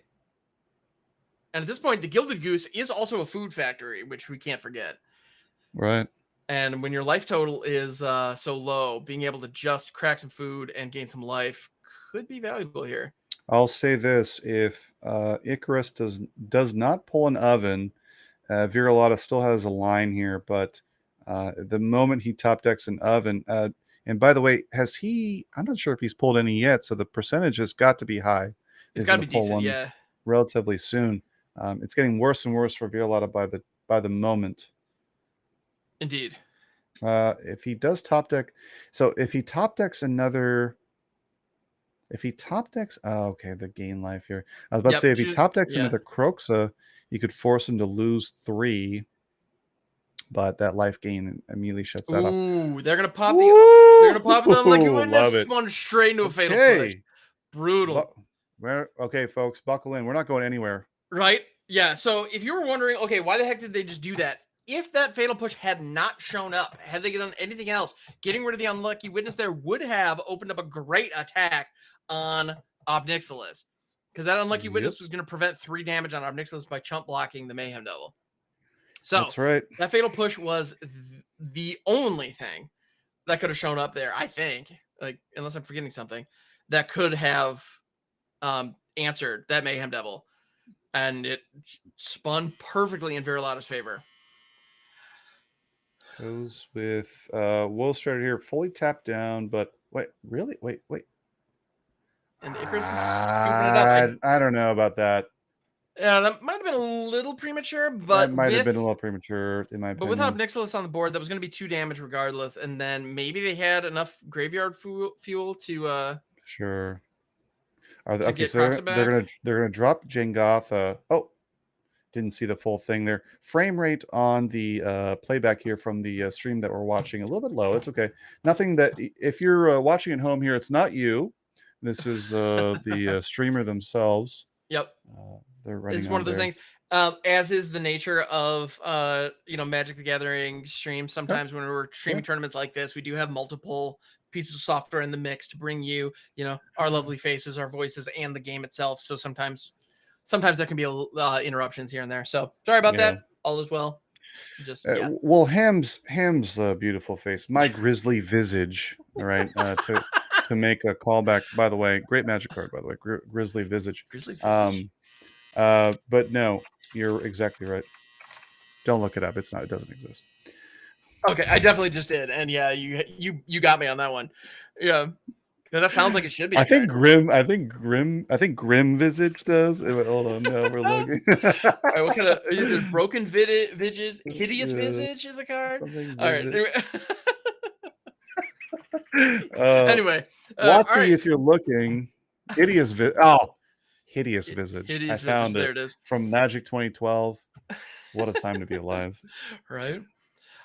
And at this point, the Gilded Goose is also a food factory, which we can't forget. Right. And when your life total is so low, being able to just crack some food and gain some life could be valuable here. I'll say this: if Icarus does not pull an oven, Viralata still has a line here. But the moment he top decks an oven, and by the way, has he? I'm not sure if he's pulled any yet. So the percentage has got to be high. It's He's got to going be to pull decent, one yeah. relatively soon. It's getting worse and worse for Viralata by the moment. Indeed. If he does top deck, so if he top decks another. If he top decks, oh, okay, the gain life here. I was about to say, if he top decks another Croxa, you could force him to lose 3, but that life gain immediately shuts that off. Ooh, they're gonna pop the Unlucky Witness. Love it. Spun straight into a fatal push. Brutal. Okay, folks, buckle in. We're not going anywhere. Right? Yeah. So if you were wondering, okay, why the heck did they just do that? If that fatal push had not shown up, had they done anything else, getting rid of the Unlucky Witness there would have opened up a great attack on Obnixilis. Because that Unlucky Witness was going to prevent 3 damage on Obnixilis by chump blocking the Mayhem Devil. So that's right. That fatal push was the only thing that could have shown up there, I think. Like, unless I'm forgetting something, that could have answered that Mayhem Devil. And it spun perfectly in Viralata's favor. Goes with Wool Strider here, fully tapped down, but wait, really? Wait. And Icarus is scooping it up. I don't know about that. Yeah, that might have been a little premature, but that might have been a little premature in my opinion. But without Obnixilis on the board, that was going to be 2 damage regardless. And then maybe they had enough graveyard fuel to sure. Are they, to okay, get so Croxa they're back. gonna drop Jengoth. Oh, didn't see the full thing there. Frame rate on the playback here from the stream that we're watching a little bit low. It's okay. Nothing that if you're watching at home here, it's not you. This is the streamer themselves. Yep. They're writing. It's one of those things. As is the nature of Magic the Gathering streams. Sometimes when we're streaming tournaments like this, we do have multiple pieces of software in the mix to bring you, our lovely faces, our voices, and the game itself. So sometimes there can be interruptions here and there. So sorry about that. All is well. Just well, Ham's beautiful face, my grisly visage. All right, to make a callback. By the way, great Magic card. By the way, grisly visage. Grisly visage. But no, you're exactly right. Don't look it up. It doesn't exist. Okay, I definitely just did, and yeah, you got me on that one. Yeah, that sounds like it should be. I think Grim Visage does. Hold on, no, we're looking. All right, what kind of there's broken visages? Hideous visage is a card. All right. Anyway, Watsy, if you're looking, hideous visage. Hideous I found visage, there it is. From Magic 2012. What a time to be alive. Right.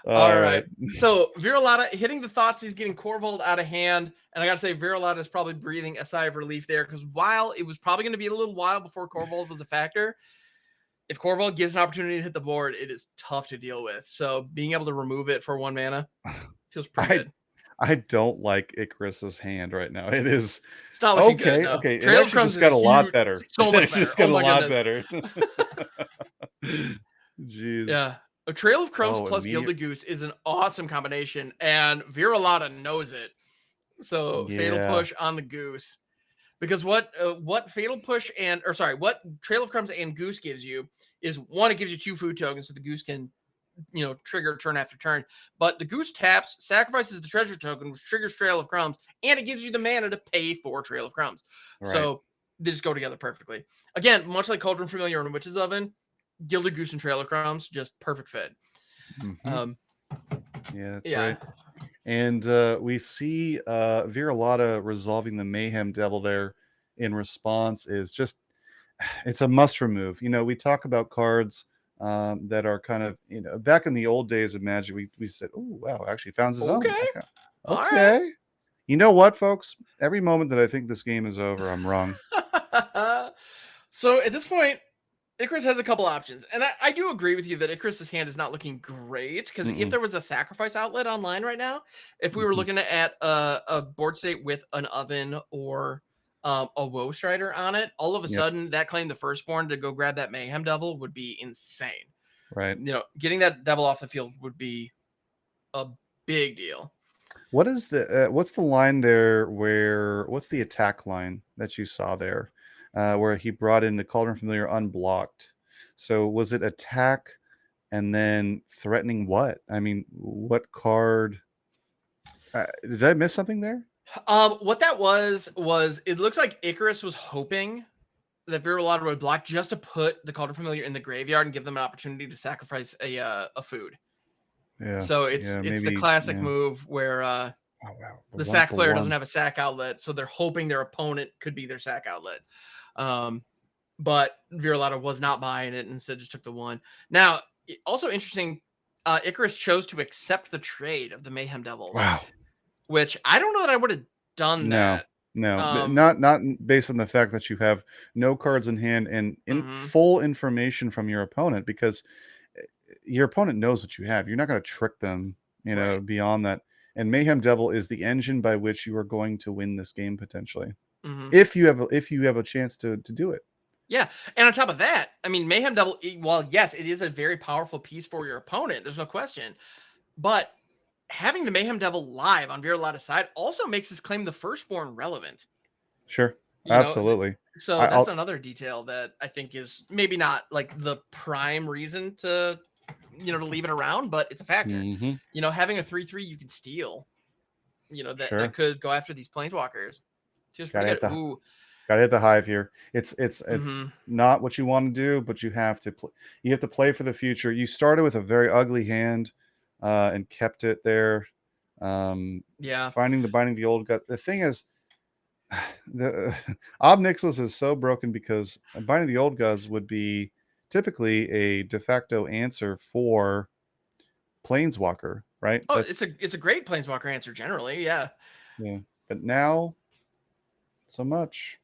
All right. So Viralata hitting the thoughts, he's getting Corvold out of hand. And I got to say, Viralata is probably breathing a sigh of relief there, because while it was probably going to be a little while before Corvold was a factor, if Corvold gets an opportunity to hit the board, it is tough to deal with. So being able to remove it for 1 mana feels pretty good. I don't like Icarus's hand right now. It's not looking good. No. Okay. Trail of Crumbs just got a lot better. So much better. Just got a lot better. Jeez. Yeah. A Trail of Crumbs plus Gilded Goose is an awesome combination, and Viralata knows it. So Fatal Push on the Goose. Because what Fatal Push what Trail of Crumbs and Goose gives you is, 1, it gives you 2 food tokens so the Goose can trigger turn after turn. But the Goose taps, sacrifices the treasure token, which triggers Trail of Crumbs, and it gives you the mana to pay for Trail of Crumbs. Right. So they just go together perfectly. Again, much like Cauldron Familiar and Witch's Oven, Gilded Goose and Trailer Crumbs, just perfect fit. Yeah, that's Yeah. right. And we see Viralata resolving the Mayhem Devil there in response is just, it's a must remove. You know, we talk about cards that are kind of, you know, back in the old days of Magic, we said, oh, wow, actually found his own. Okay. All Okay. right. You know what, folks? Every moment that I think this game is over, I'm wrong. So at this point, Icarus has a couple options. And I do agree with you that Icarus's hand is not looking great. Because if there was a sacrifice outlet online right now, if we were looking at a board state with an oven or a Woe Strider on it, all of a sudden that claim the firstborn to go grab that Mayhem Devil would be insane. Right. You know, getting that devil off the field would be a big deal. What is the what's the line there where what's the attack line that you saw there where he brought in the Cauldron Familiar unblocked? So was it attack and then threatening what? I mean, what card? Did I miss something there? What that was it looks like Icarus was hoping that Viralata would block just to put the Cauldron Familiar in the graveyard and give them an opportunity to sacrifice a food. Yeah. So it's the classic move where oh, wow. the sack player doesn't have a sack outlet, so they're hoping their opponent could be their sack outlet. But Viralata was not buying it and instead just took the one. Now, also interesting, Icarus chose to accept the trade of the Mayhem Devils. Wow. Which I don't know that I would have done that. No, not based on the fact that you have no cards in hand and full information from your opponent, because your opponent knows what you have. You're not going to trick them, you know, beyond that. And Mayhem Devil is the engine by which you are going to win this game potentially, if you have a chance to do it. Yeah, and on top of that, I mean, Mayhem Devil, while yes, it is a very powerful piece for your opponent, there's no question, but having the Mayhem Devil live on Viralata's side also makes his claim the firstborn relevant. Sure, absolutely. So that's another detail that I think is maybe not like the prime reason to, you know, to leave it around, but it's a factor. You know, having a 3/3 you can steal, you know, that could go after these planeswalkers. Feels pretty good. Gotta hit the hive here. It's not what you want to do, but you have to play. You have to play for the future. You started with a very ugly hand, and kept it there. Finding the Binding the Old Gut. The thing is, the Ob Nixilis is so broken because Binding the Old Gods would be typically a de facto answer for Planeswalker, right? Oh, it's a great Planeswalker answer generally, yeah. But now, so much.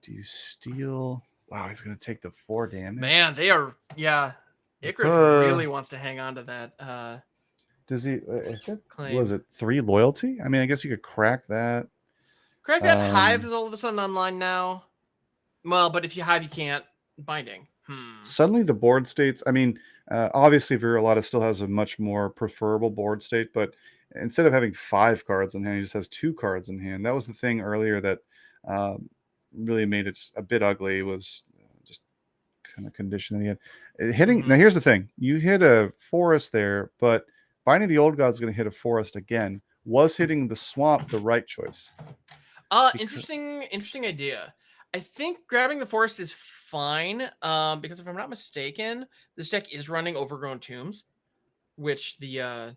Do you steal? Wow, he's gonna take the 4 damage. Man, they are Icarus really wants to hang on to that. Does he? Was it 3 loyalty? I mean, I guess you could crack that. Crack that. Hive is all of a sudden online now. Well, but if you Hive, you can't. Binding. Suddenly the board states. I mean, obviously Viralata still has a much more preferable board state, but instead of having 5 cards in hand, he just has 2 cards in hand. That was the thing earlier that really made it a bit ugly. Was just kind of condition that he had hitting. Now here's the thing: you hit a forest there, but Binding the Old Gods is going to hit a forest again. Was hitting the swamp the right choice? Interesting idea. I think grabbing the forest is fine, because if I'm not mistaken, this deck is running Overgrown Tombs, which the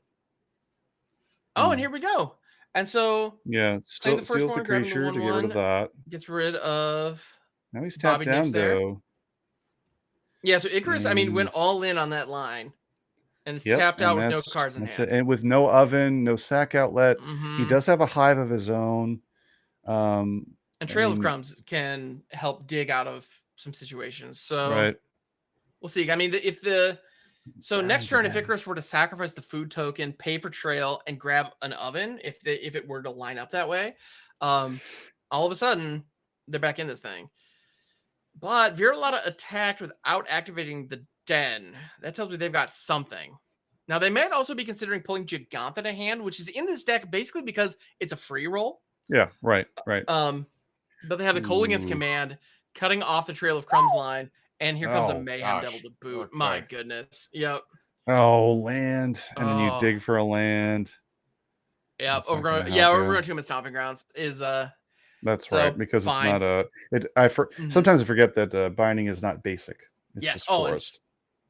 and here we go. And so still steals the creature to get rid of that. Gets rid of. Now he's tapped down though. Yeah, so Icarus, I mean, went all in on that line, and it's tapped out with no cards in hand. And with no oven, no sack outlet. He does have a hive of his own. And Trail of Crumbs can help dig out of some situations. So we'll see. I mean, next turn, if Icarus were to sacrifice the food token, pay for Trail, and grab an oven, if it were to line up that way, all of a sudden they're back in this thing. But Viralata attacked without activating the Den. That tells me they've got something. Now they might also be considering pulling Giganta to hand, which is in this deck basically because it's a free roll. Yeah, right. But they have the Kolaghan's Command cutting off the Trail of Crumbs line, and here comes a Mayhem Devil to boot. Okay. My goodness. Yep. Oh, land. And then you dig for a land. Yeah, Overgrown Tomb and Stomping Grounds is That's So, right, because it's fine. not a. Sometimes I forget that binding is not basic. It's Yes. just Oh, forest.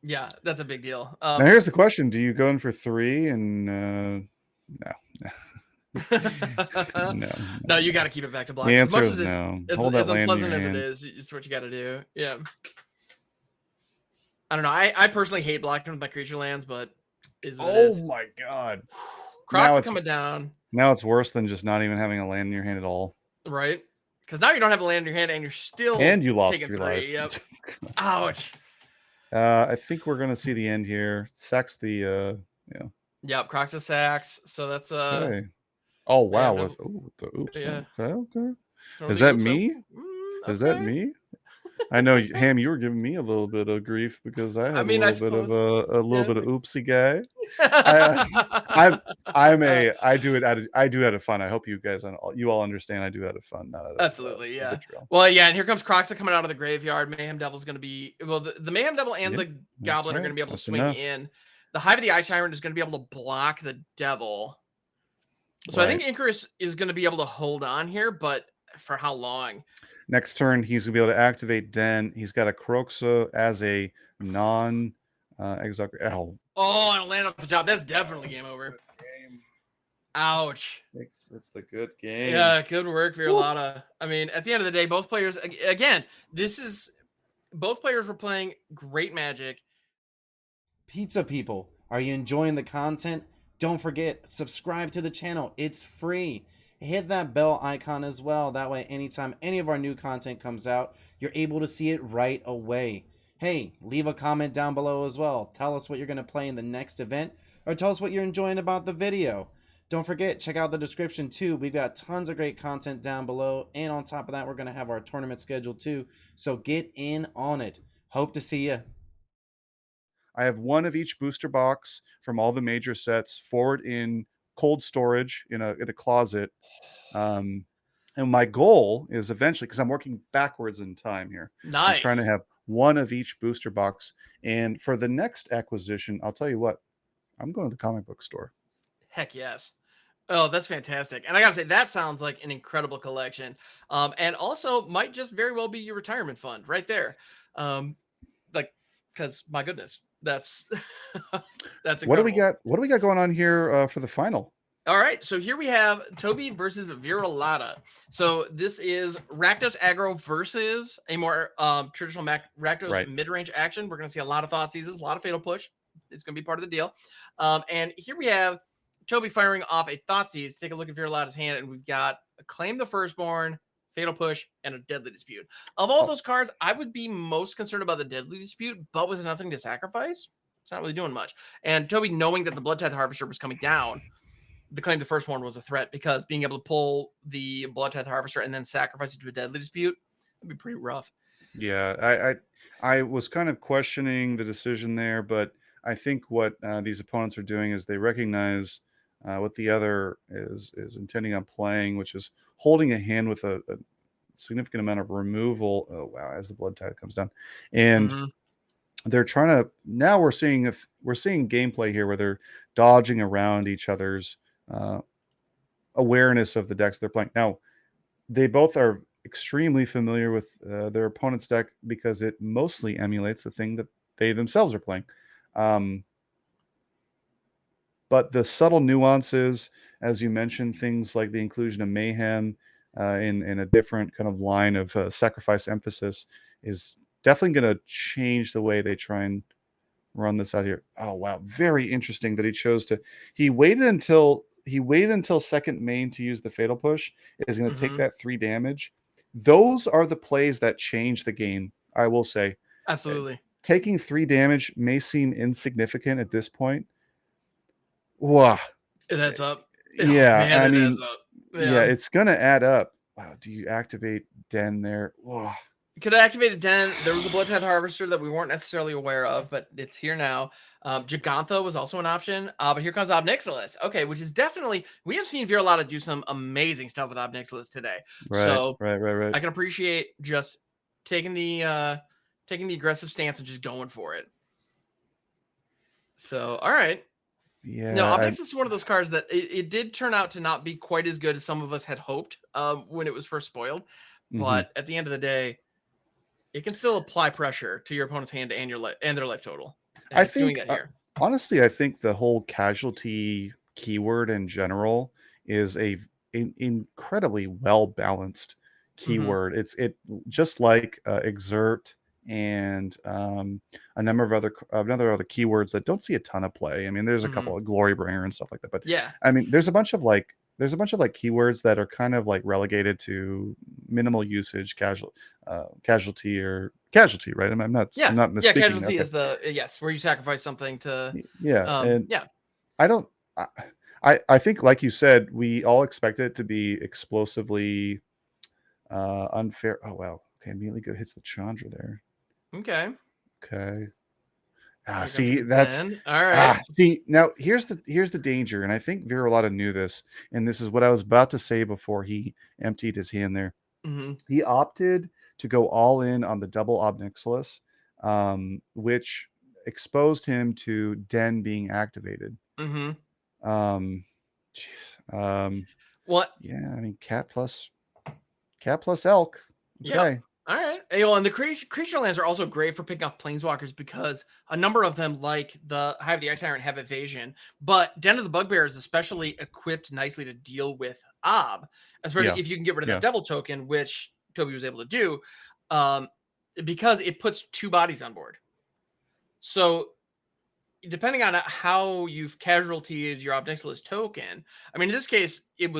yeah, that's a big deal. Now here's the question: do you go in for 3 and no? No, No, you no. got to keep it back to block. The As answer much is as it no. Hold that as land in your unpleasant as it hand. is, it's what you got to do. Yeah. I don't know. I personally hate blocking with my creature lands, but is what it Oh is. my god! Crocs are coming down, Now it's worse than just not even having a land in your hand at all. right? Because now you don't have a land in your hand, and you're still And you lost taking 3 3. life. Yep. Ouch. I think we're gonna see the end here. Sacks the yeah. Yep. Crocs of sacks. So that's Okay. Oh wow, man, with the oops. yeah. Okay. Throw Is the that oops me? open. Is that Okay. me? I know, Ham, you were giving me a little bit of grief because I I had a mean, I little bit of suppose. a little Yeah. bit of oopsie guy. I, I do it out of fun. I hope you guys you all understand. I do it out of fun, not out of Absolutely, yeah. vitriol. Well, yeah, and here comes Croxa coming out of the graveyard. Mayhem Devil's going to be the Mayhem Devil and Yep, the that's Goblin are going right. to be able to That's swing enough. in. The Hive of the Eye Tyrant is going to be able to block the Devil. So I Right. think Icarus is going to be able to hold on here, but for how long? Next turn, he's gonna be able to activate Den. He's got a Kroxa as a non exotic. Oh, Oh, and a land off the job. That's definitely game over. game. Ouch. It's the good game. Yeah, good work, Viralata. I mean, at the end of the day, both players, again, both players were playing great Magic. Pizza people, are you enjoying the content? Don't forget, subscribe to the channel. It's free. Hit that bell icon as well. That way, anytime any of our new content comes out, you're able to see it right away. Hey, leave a comment down below as well. Tell us what you're going to play in the next event, or tell us what you're enjoying about the video. Don't forget, check out the description too. We've got tons of great content down below. And on top of that, we're going to have our tournament schedule too. So get in on it. Hope to see you. I have one of each booster box from all the major sets forward in cold storage in a closet. And my goal is eventually, because I'm working backwards in time here, I'm trying to Nice. have one of each booster box. And for the next acquisition, I'll tell you what, I'm going to the comic book store. Heck yes. Oh, that's fantastic. And I gotta say, that sounds like an incredible collection. And also might just very well be your retirement fund right there. Like, because my goodness, that's that's What do we incredible. got? What do we got going on here for the final? All right, so here we have Toby versus Viralata. So this is Rakdos aggro versus a more traditional Rakdos mid-range action. We're going to see a lot of Thoughtseizes, a lot of Fatal Push. It's going to be part of the deal. And here we have Toby firing off a Thoughtseize. Take a look at Viralata's hand, and we've got Claim the Firstborn, Fatal Push, and a Deadly Dispute. Of all those cards, I would be most concerned about the Deadly Dispute, but with nothing to sacrifice, it's not really doing much. And Toby, knowing that the Blood Tithe Harvester was coming down, the Claim the Firstborn was a threat, because being able to pull the Blood Tithe Harvester and then sacrifice it to a Deadly Dispute would be pretty rough. Yeah, I was kind of questioning the decision there, but I think what these opponents are doing is they recognize what the other is intending on playing, which is holding a hand with a significant amount of removal. Oh wow, as the Blood Tithe comes down, and they're trying to. Now we're seeing gameplay here where they're dodging around each other's awareness of the decks they're playing. Now they both are extremely familiar with their opponent's deck because it mostly emulates the thing that they themselves are playing. But the subtle nuances, as you mentioned, things like the inclusion of Mayhem in a different kind of line of sacrifice emphasis, is definitely going to change the way they try and run this out here. Oh wow, very interesting that he chose to. He waited until second main to use the Fatal Push. Is going to take that 3 damage. Those are the plays that change the game, I will say. Absolutely. Taking 3 damage may seem insignificant at this point. Wow. It adds up. Yeah, Oh, man, I it mean, adds up. yeah, it's going to add up. Wow, do you activate Den there? Wow. Could have activated Den. There was a Blood Tithe Harvester that we weren't necessarily aware of, but it's here now. Gigantha was also an option, but here comes Obnixilis. Okay, which is definitely, we have seen Viralata do some amazing stuff with Obnixilis today. So Right. I can appreciate just taking the aggressive stance and just going for it. So all right. No, Yeah, Obnix is one of those cards that it did turn out to not be quite as good as some of us had hoped when it was first spoiled. But at the end of the day, it can still apply pressure to your opponent's hand and and their life total. And I it's doing think that here. honestly, I think the whole casualty keyword in general is incredibly well balanced keyword. It just like exert and a number of other keywords that don't see a ton of play. I mean, there's a couple of Glorybringer and stuff like that, but Yeah, I mean, there's a bunch of like keywords that are kind of like relegated to minimal usage, casualty, right? I'm not yeah, yeah. misspeaking. Casualty Okay. is the yes, where you sacrifice something to. Yeah, and Yeah. I don't. I think, like you said, we all expect it to be explosively unfair. Oh wow. Okay, immediately hits the Chandra there. Okay. Okay. Here comes See, the that's bend. All right. see now here's the danger, and I think Viralata knew this, and this is what I was about to say before he emptied his hand there. He opted to go all in on the double Obnixilis, which exposed him to Den being activated. Um, What? yeah, I mean cat plus elk. Yep. Okay. All right. Hey, well, and the creature lands are also great for picking off planeswalkers because a number of them, like the Hive of the Eye Tyrant, have evasion. But Den of the Bugbear is especially equipped nicely to deal with Ob, especially if you can get rid of that Devil token, which Toby was able to do, because it puts 2 bodies on board. So depending on how you've casualtied your Obnixilis token, I mean, in this case, it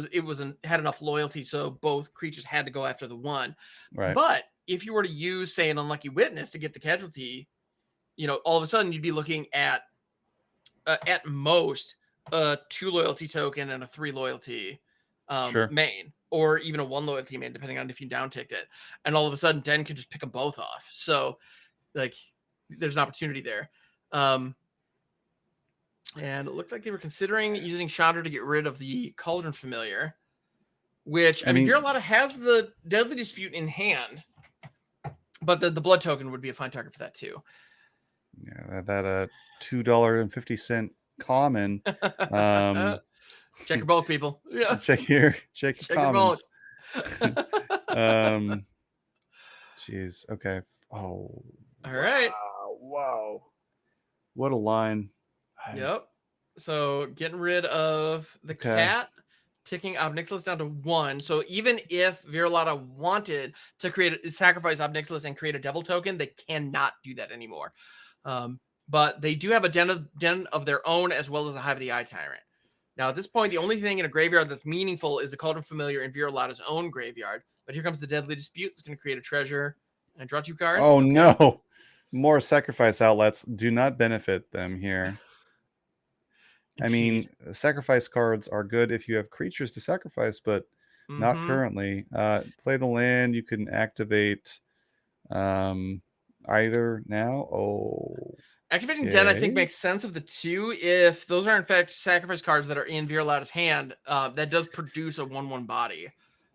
had enough loyalty, so both creatures had to go after the one. Right. But if you were to use, say, an Unlucky Witness to get the casualty, all of a sudden you'd be looking at most a 2 loyalty token and a 3 loyalty main, or even a 1 loyalty main, depending on if you down-ticked it. And all of a sudden, Den could just pick them both off. So, like, there's an opportunity there. And it looked like they were considering using Chandra to get rid of the Cauldron Familiar, which, I mean, Viralata has the Deadly Dispute in hand, but the Blood token would be a fine target for that too. Yeah, that $2.50 common. Check your bulk, people. Yeah. Check your commons. Jeez. Okay. Oh. All right. Wow. What a line. Yep. So getting rid of the cat, ticking Obnixilis down to 1. So even if Viralata wanted to sacrifice Obnixilis and create a devil token, they cannot do that anymore. But they do have a den of their own, as well as a Hive of the Eye Tyrant. Now, at this point, the only thing in a graveyard that's meaningful is the Cauldron Familiar in Viralata's own graveyard. But here comes the Deadly Dispute. It's going to create a treasure and draw 2 cards. Oh, no. More sacrifice outlets do not benefit them here. I mean, sacrifice cards are good if you have creatures to sacrifice, but not currently. Play the land. You can activate either now. Activating Den, I think, makes sense of the 2. If those are, in fact, sacrifice cards that are in Viralata's hand, that does produce a 1/1 body.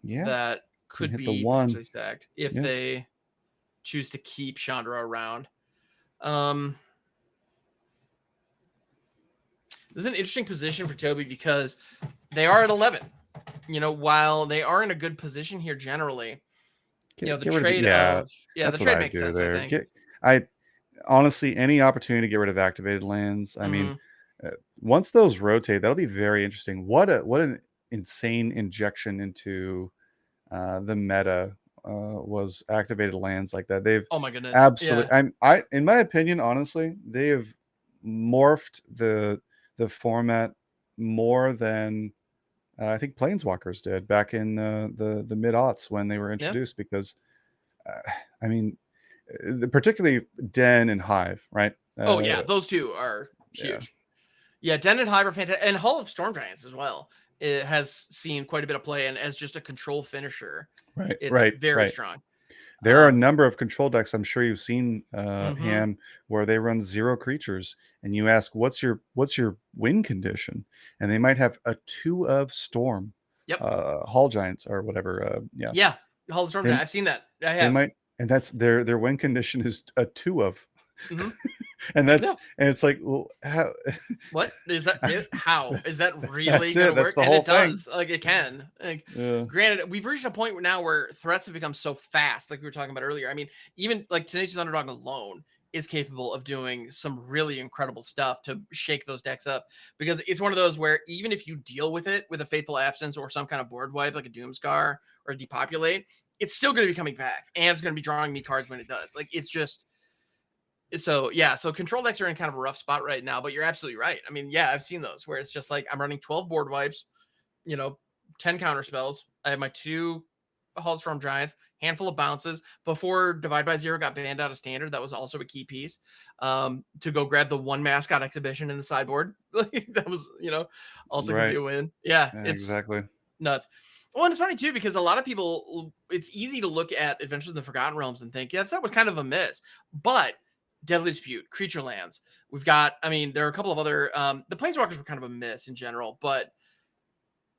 Yeah. That could be potentially stacked if they choose to keep Chandra around. This is an interesting position for Toby because they are at 11. While they are in a good position here generally, the trade the trade makes sense, I think. Honestly, any opportunity to get rid of activated lands. I mean, once those rotate, that'll be very interesting. What an insane injection into the meta was activated lands like that. They've my goodness, absolutely. In my opinion, honestly, they have morphed the format more than I think Planeswalkers did back in the mid-aughts when they were introduced. Because I mean, particularly Den and Hive, right? Those 2 are huge. Yeah, Den and Hive are fantastic, and Hall of Storm Giants as well. It has seen quite a bit of play, and as just a control finisher, it's very strong. There are a number of control decks I'm sure you've seen, Ham, where they run 0 creatures, and you ask, "What's your win condition?" And they might have a 2 of Storm, Hall Giants or whatever. Yeah, Hall of Storm Giants. I've seen that. I have. They might, and that's their win condition is a 2 of. and No. it's like, well, how? What is that? How is that really That's gonna it. That's work? the And whole it thing. does. Like it can. Like, Yeah. granted, we've reached a point now where threats have become so fast, like we were talking about earlier. I mean, even like Tenacious Underdog alone is capable of doing some really incredible stuff to shake those decks up, because it's one of those where even if you deal with it with a Faithful Absence or some kind of board wipe like a Doomscar or a Depopulate, it's still going to be coming back and it's going to be drawing me cards when it does. Like it's just so yeah. So control decks are in kind of a rough spot right now, but you're absolutely right. I mean, yeah, I've seen those where it's just like I'm running 12 board wipes, 10 counter spells. I have my 2 Hallstorm Giants, handful of bounces. Before Divide by Zero got banned out of Standard, that was also a key piece, to go grab the 1 mascot exhibition in the sideboard. That was, also going to be Right. a win. Yeah, Yeah, it's exactly. nuts. Well, and it's funny too, because a lot of people, it's easy to look at Adventures in the Forgotten Realms and think, yeah, that was kind of a miss. But Deadly Dispute, Creature Lands, we've got, I mean, there are a couple of other, the Planeswalkers were kind of a miss in general, but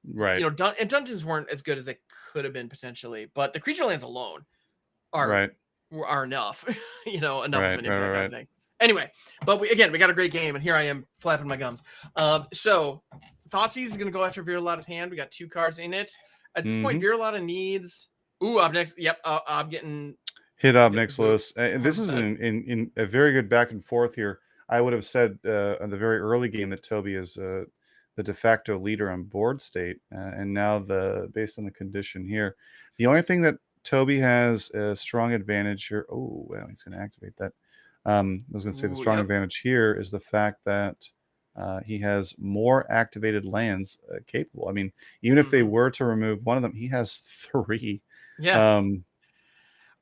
Right. and dungeons weren't as good as they could have been potentially, but the creature lands alone are Right. are enough, enough of Right. an Right. impact, I Right. think. Anyway, but we got a great game, and here I am flapping my gums. So Thoughtseize is going to go after Viralata's hand. We got 2 cards in it. At this point, Viralata needs. Ooh, up next. Yep, I'm getting Hit up boot. Nicholas. And this is 100%. in a very good back and forth here. I would have said in the very early game that Toby is the de facto leader on board state, and now based on the condition here, the only thing that Toby has a strong advantage here. Oh, well, he's going to activate that. I was going to say the Ooh, strong yep. advantage here is the fact that he has more activated lands capable. I mean, even if they were to remove one of them, he has 3. Yeah.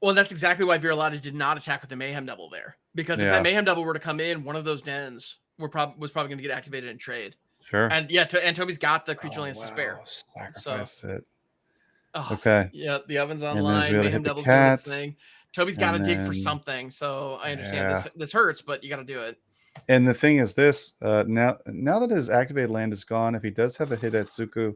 Well, that's exactly why Viralata did not attack with the Mayhem Double there. Because if that Mayhem Double were to come in, one of those dens was probably going to get activated in trade. Sure. And yeah, and Toby's got the creature lands to spare. Sacrifice it. Okay. Yeah, the oven's And then online. we Mayhem hit the Double's doing its cat. thing. Toby's got to dig for something. So I understand this hurts, but you got to do it. And the thing is this, now that his activated land is gone, if he does have a Hidetsuku,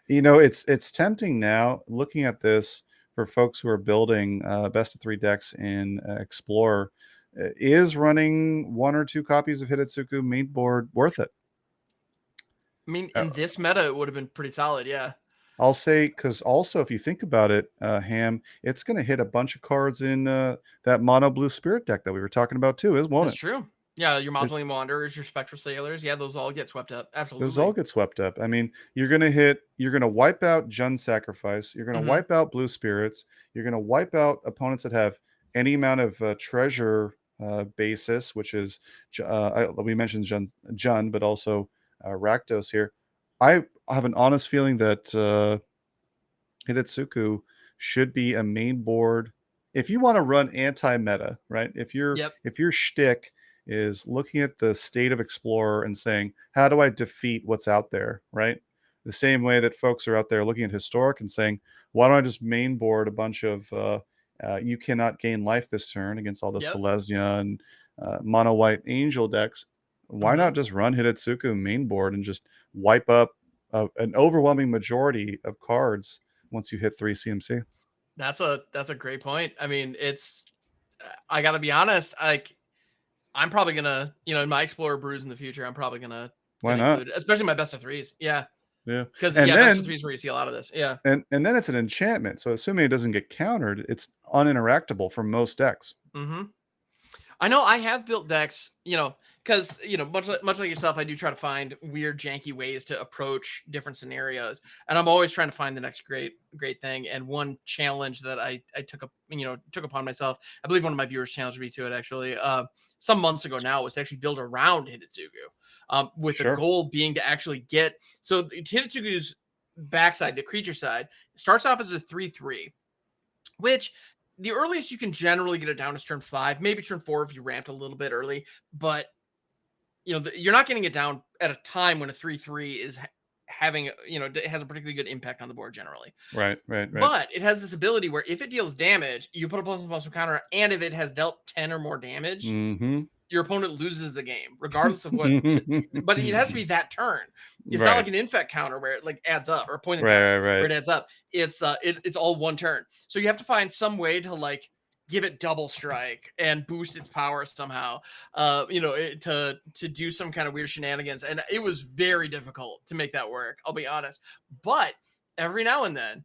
it's tempting now looking at this for folks who are building best of 3 decks in Explorer. Is running 1 or 2 copies of Hidetsuku main board worth it? I mean, in this meta, it would have been pretty solid. Yeah. I'll say, because also if you think about it, Ham, it's going to hit a bunch of cards in that mono blue spirit deck that we were talking about too, won't it? That's true. Yeah, your Mausoleum Wanderers, your Spectral Sailors, yeah, those all get swept up. Absolutely. Those all get swept up. I mean, you're going to wipe out Jund Sacrifice. You're going to wipe out Blue Spirits. You're going to wipe out opponents that have any amount of treasure basis, which is, we mentioned Jund, but also Rakdos here. I have an honest feeling that Hidetsuku should be a main board. If you want to run anti-meta, right? If your shtick is looking at the state of Explorer and saying, how do I defeat what's out there, right? The same way that folks are out there looking at Historic and saying, why don't I just main board a bunch of you cannot gain life this turn against all the Selesnya and mono white angel decks. Why not just run Hidetsuku main board and just wipe up an overwhelming majority of cards once you hit 3 CMC? That's a great point. I mean, I got to be honest, I'm probably gonna, in my Explorer brews in the future, I'm probably gonna include it, especially my best of 3s. Yeah. Yeah. Because best of 3s where you see a lot of this. Yeah. And then it's an enchantment. So assuming it doesn't get countered, it's uninteractable for most decks. I know I have built decks, because, much like yourself, I do try to find weird, janky ways to approach different scenarios. And I'm always trying to find the next great thing. And one challenge that I took upon myself, I believe one of my viewers challenged me to it actually, some months ago now, was to actually build around Hidetsugu, with the goal being to actually get, so Hidetsugu's backside, the creature side, starts off as a 3/3, which the earliest you can generally get it down is turn 5, maybe turn 4 if you ramped a little bit early. But you're not getting it down at a time when a 3/3 is having, it has a particularly good impact on the board generally. Right. But it has this ability where if it deals damage, you put a plus counter, and if it has dealt 10 or more damage, your opponent loses the game, regardless of what. But it has to be that turn. It's not like an infect counter where it adds up, or a poison counter where it adds up. It's all one turn. So you have to find some way to give it double strike and boost its power somehow, to do some kind of weird shenanigans. And it was very difficult to make that work, I'll be honest. But every now and then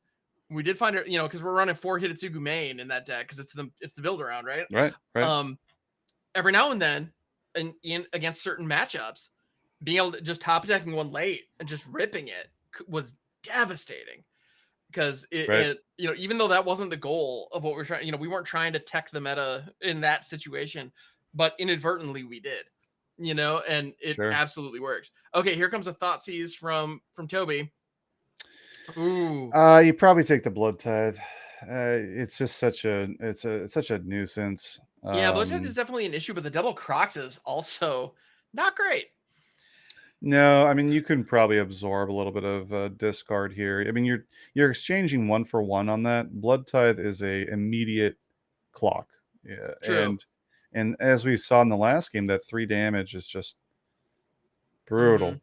we did find it, because we're running 4 Hitotsugu main in that deck because it's the build around, right? Right. Every now and then, in against certain matchups, being able to just top decking one late and just ripping it was devastating. Because even though that wasn't the goal of what we're trying, we weren't trying to tech the meta in that situation, but inadvertently we did, and it absolutely works. Okay, here comes a thought seize from Toby. Ooh. You probably take the Blood Tithe. It's just such a nuisance. Yeah, Blood Tithe is definitely an issue, but the double Crocs is also not great. No, I mean, you can probably absorb a little bit of discard here. I mean, you're exchanging 1 for 1 on that. Blood Tithe is a immediate clock. Yeah, true. And as we saw in the last game, that 3 damage is just brutal.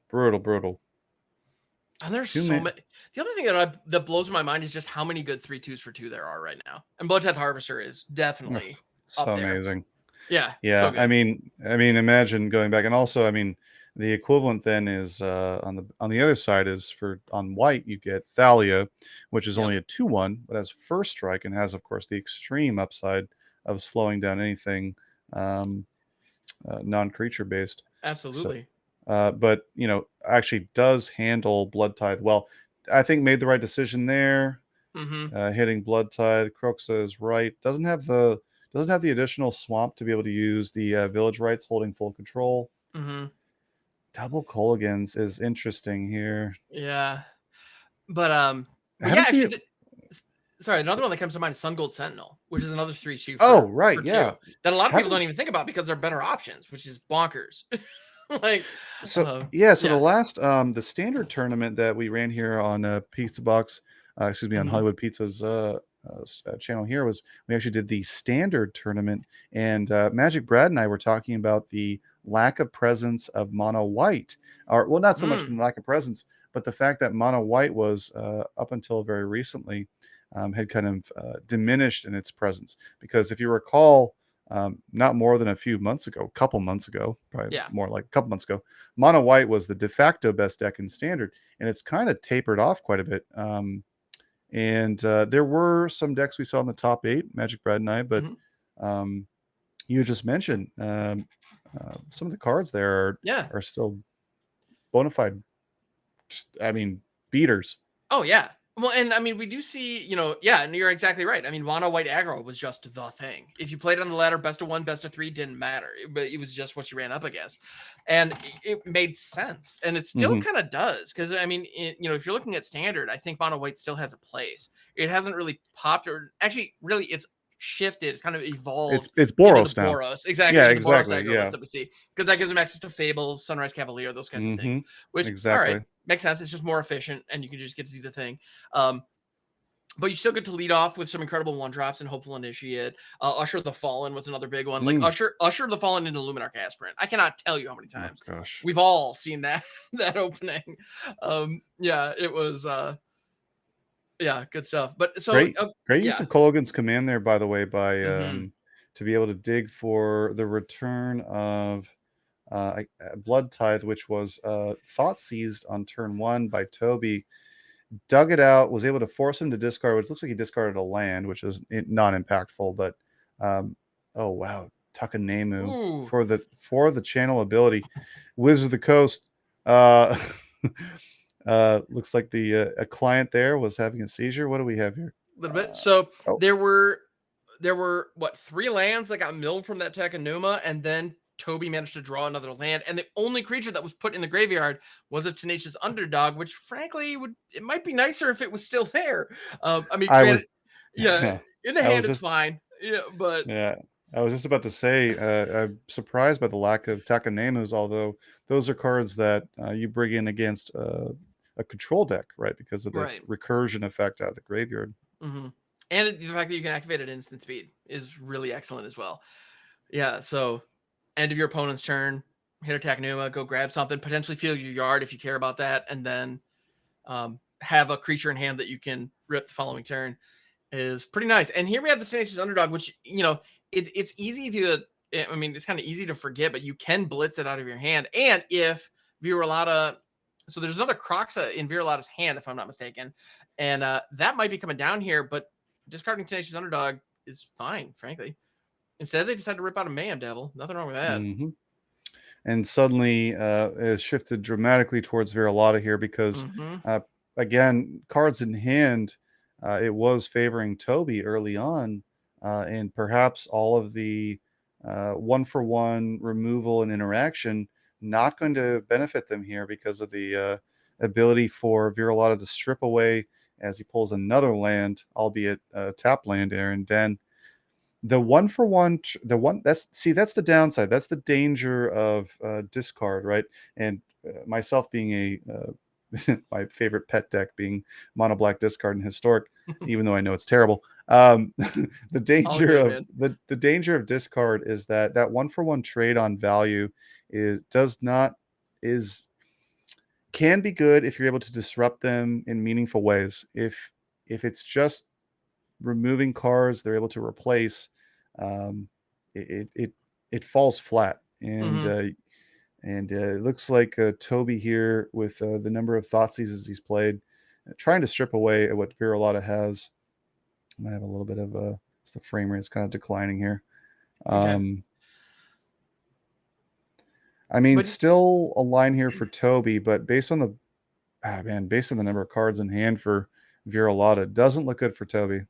And there's so many. The other thing that blows my mind is just how many good 3/2s for 2 there are right now. And Blood Tithe Harvester is definitely so up there. amazing. Yeah. Yeah. So I mean, imagine going back, and also, I mean, the equivalent then is on the other side is on white you get Thalia, which is only a 2/1, but has first strike and has, of course, the extreme upside of slowing down anything non-creature based. Absolutely. But actually does handle Blood Tithe well. I think made the right decision there. Hitting Blood Tithe. Croxa is right. Doesn't have the additional swamp to be able to use the village rights holding full control. Double Colligans is interesting here. Yeah. But yeah, actually, sorry, another one that comes to mind is Sun Gold Sentinel, which is another 3/2. Oh, right, yeah. 2, that a lot of people don't even think about because they're better options, which is bonkers. So the last the standard tournament that we ran here on PizzaBox, on Hollywood Pizza's channel here, we actually did the standard tournament, and Magic Brad and I were talking about the lack of presence of mono white, or well, not so much the lack of presence, but the fact that mono white was up until very recently had kind of diminished in its presence, because if you recall, not more than a couple months ago, probably more like a couple months ago, mono white was the de facto best deck in standard, and it's kind of tapered off quite a bit. And there were some decks we saw in the top 8, Magic Brad and I, but you just mentioned some of the cards there are still bona fide, beaters. Oh yeah. Well, and I mean, we do see, and you're exactly right. I mean, mono white aggro was just the thing. If you played on the ladder, best of 1, best of 3 didn't matter, but it was just what you ran up against, and it made sense, and it still kind of does. Because I mean, if you're looking at standard, I think mono white still has a place. It hasn't really popped, or actually, really, it's shifted. It's kind of evolved. It's Boros into the now. Boros, exactly. Yeah, the exactly. Boros aggro list that we see, because that gives them access to Fables, Sunrise Cavalier, those kinds of things. Which all right, makes sense. It's just more efficient, and you can just get to do the thing. But you still get to lead off with some incredible 1-drops and Hopeful Initiate. Usher the Fallen was another big one. Like Usher the Fallen into Luminar Casperant. I cannot tell you how many times we've all seen that opening. It was good stuff. But so great use of Colligan's command there, by the way, by to be able to dig for the return of Blood Tithe, which was thought seized on turn 1 by Toby. Dug it out, was able to force him to discard, which looks like he discarded a land, which is not impactful, but oh wow, Takanemu for the channel ability. Wizard of the Coast. Looks like a client there was having a seizure. What do we have here? A little bit. So there were what, 3 lands that got milled from that Takanuma, and then Toby managed to draw another land, and the only creature that was put in the graveyard was a Tenacious Underdog, which frankly it might be nicer if it was still there. I mean, in the hand it's fine. Yeah, but I was just about to say, I'm surprised by the lack of Takanemus, although those are cards that you bring in against a control deck, right? Because of that recursion effect out of the graveyard. And the fact that you can activate at instant speed is really excellent as well. Yeah, so end of your opponent's turn, hit attack Numa, go grab something, potentially field your yard if you care about that, and then have a creature in hand that you can rip the following turn. is pretty nice. And here we have the Tenacious Underdog, which, you know, it's easy to, I mean, it's kind of easy to forget, but you can blitz it out of your hand. And if Viralata, so there's another Croxa in Viralata's hand, if I'm not mistaken. And that might be coming down here, but discarding Tenacious Underdog is fine, frankly. Instead, they decided to rip out a Mayhem Devil. Nothing wrong with that. Mm-hmm. And suddenly it shifted dramatically towards Viralata here because, again, cards in hand, it was favoring Toby early on, and perhaps all of the one-for-one removal and interaction not going to benefit them here because of the ability for Viralata to strip away as he pulls another land, albeit tap land there, and then the one for one, that's the downside. That's the danger of discard, right? And myself being my favorite pet deck being mono black discard and historic, even though I know it's terrible. The danger of the danger of discard is that one for one trade on value can be good if you're able to disrupt them in meaningful ways. If it's just removing cards they're able to replace, it falls flat. And it looks like Toby here with the number of Thoughtseizes he's played, trying to strip away at what Viralata has. I might have a little bit of the frame rate is kind of declining here. I mean, still a line here for Toby, but based on the number of cards in hand for Viralata, it doesn't look good for Toby.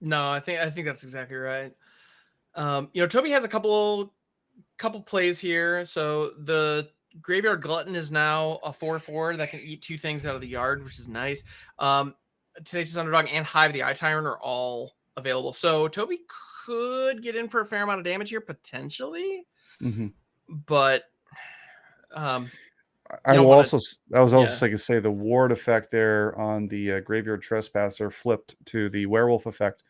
No, I think that's exactly right. You know, Toby has a couple plays here. So the Graveyard Glutton is now a 4/4 that can eat 2 things out of the yard, which is nice. Tenacious Underdog and Hive the Eye Tyrant are all available. So Toby could get in for a fair amount of damage here, potentially. But I was also going to say the ward effect there on the Graveyard Trespasser flipped to the werewolf effect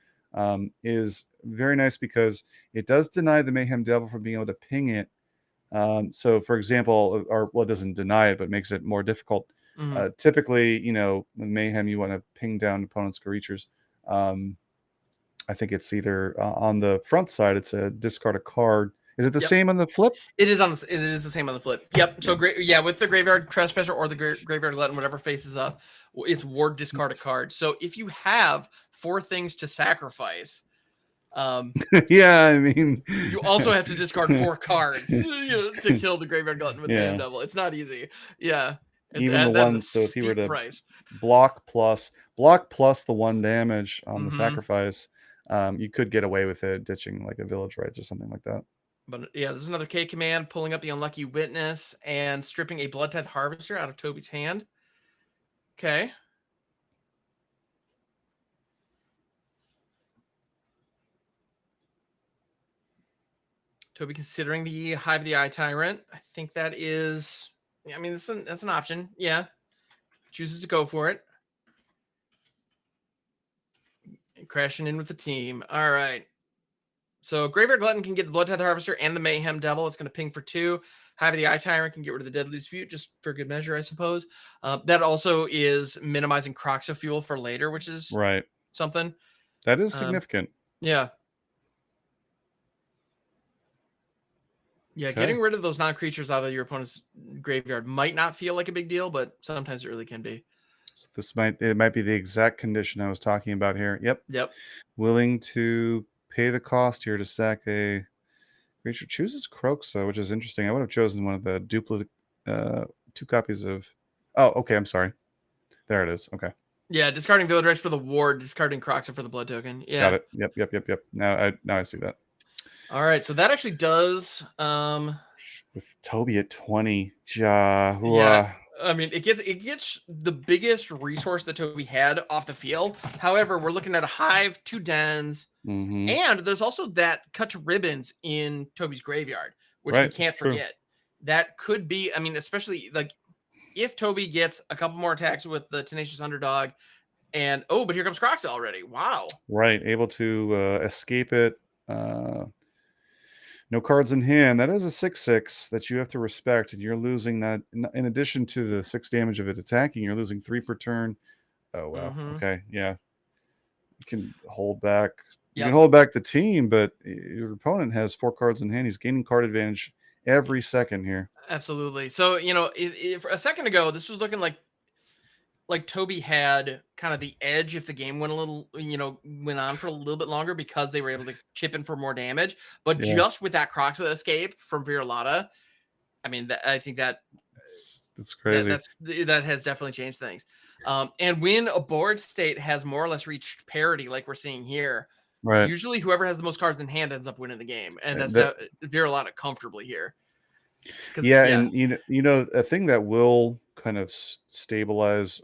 is very nice because it does deny the Mayhem Devil from being able to ping it. So, for example, it doesn't deny it, but makes it more difficult. Typically, you know, with Mayhem, you want to ping down opponent's creatures. I think it's either on the front side, it's a discard a card. Is it the same on the flip? It is the same on the flip. Yep. So with the Graveyard Trespasser or the Graveyard Glutton, whatever faces up, it's ward discard a card. So if you have 4 things to sacrifice, yeah, I mean, you also have to discard 4 cards to kill the Graveyard Glutton with Mayhem Devil. It's not easy. Yeah. Even the one, so if you were to block plus the 1 damage on the sacrifice, you could get away with it ditching like a Village Rites or something like that. But yeah, there's another K command, pulling up the Unlucky Witness and stripping a Blood Tithe Harvester out of Toby's hand. Okay. Toby considering the Hive the Eye Tyrant. I think that is, I mean, that's an option. Yeah. Chooses to go for it. And crashing in with the team. All right. So Graveyard Glutton can get the Blood Tithe Harvester and the Mayhem Devil. It's going to ping for 2. Hive the Eye Tyrant can get rid of the Deadly Dispute just for good measure, I suppose. That also is minimizing Croxa fuel for later, which is something. That is significant. Yeah. Yeah, getting rid of those non-creatures out of your opponent's graveyard might not feel like a big deal, but sometimes it really can be. So it might be the exact condition I was talking about here. Yep. Willing to pay the cost here to sack a creature. Chooses Croxa, which is interesting. I would have chosen one of the duplicate 2 copies of. Oh, okay. I'm sorry. There it is. Okay. Yeah, discarding Village Rites for the ward, discarding Croxa for the blood token. Yeah. Got it. Yep. Now I see that. All right, so that actually does with Toby at 20. Yeah. I mean, it gets the biggest resource that Toby had off the field. However, we're looking at a Hive, 2 dens, and there's also that cut to ribbons in Toby's graveyard, which we can't forget. That could be, I mean, especially like if Toby gets a couple more attacks with the Tenacious Underdog, and but here comes Croxa already. Wow. Right, able to escape it. No cards in hand. That is a 6/6 that you have to respect, and you're losing that. In addition to the 6 damage of it attacking, you're losing 3 per turn. Oh wow. Okay, yeah. You can hold back. You Yep. can hold back the team, but your opponent has 4 cards in hand. He's gaining card advantage every second here. Absolutely. So, you know, a second ago, this was looking like Toby had kind of the edge if the game went a little, you know, went on for a little bit longer because they were able to chip in for more damage. But Yeah. just with that Croxa escape from Viralata, I mean, I think that It's crazy. that has definitely changed things. And when a board state has more or less reached parity, like we're seeing here, Right. usually whoever has the most cards in hand ends up winning the game, and that's Viralata comfortably here. Yeah, and you know, a thing that will kind of stabilize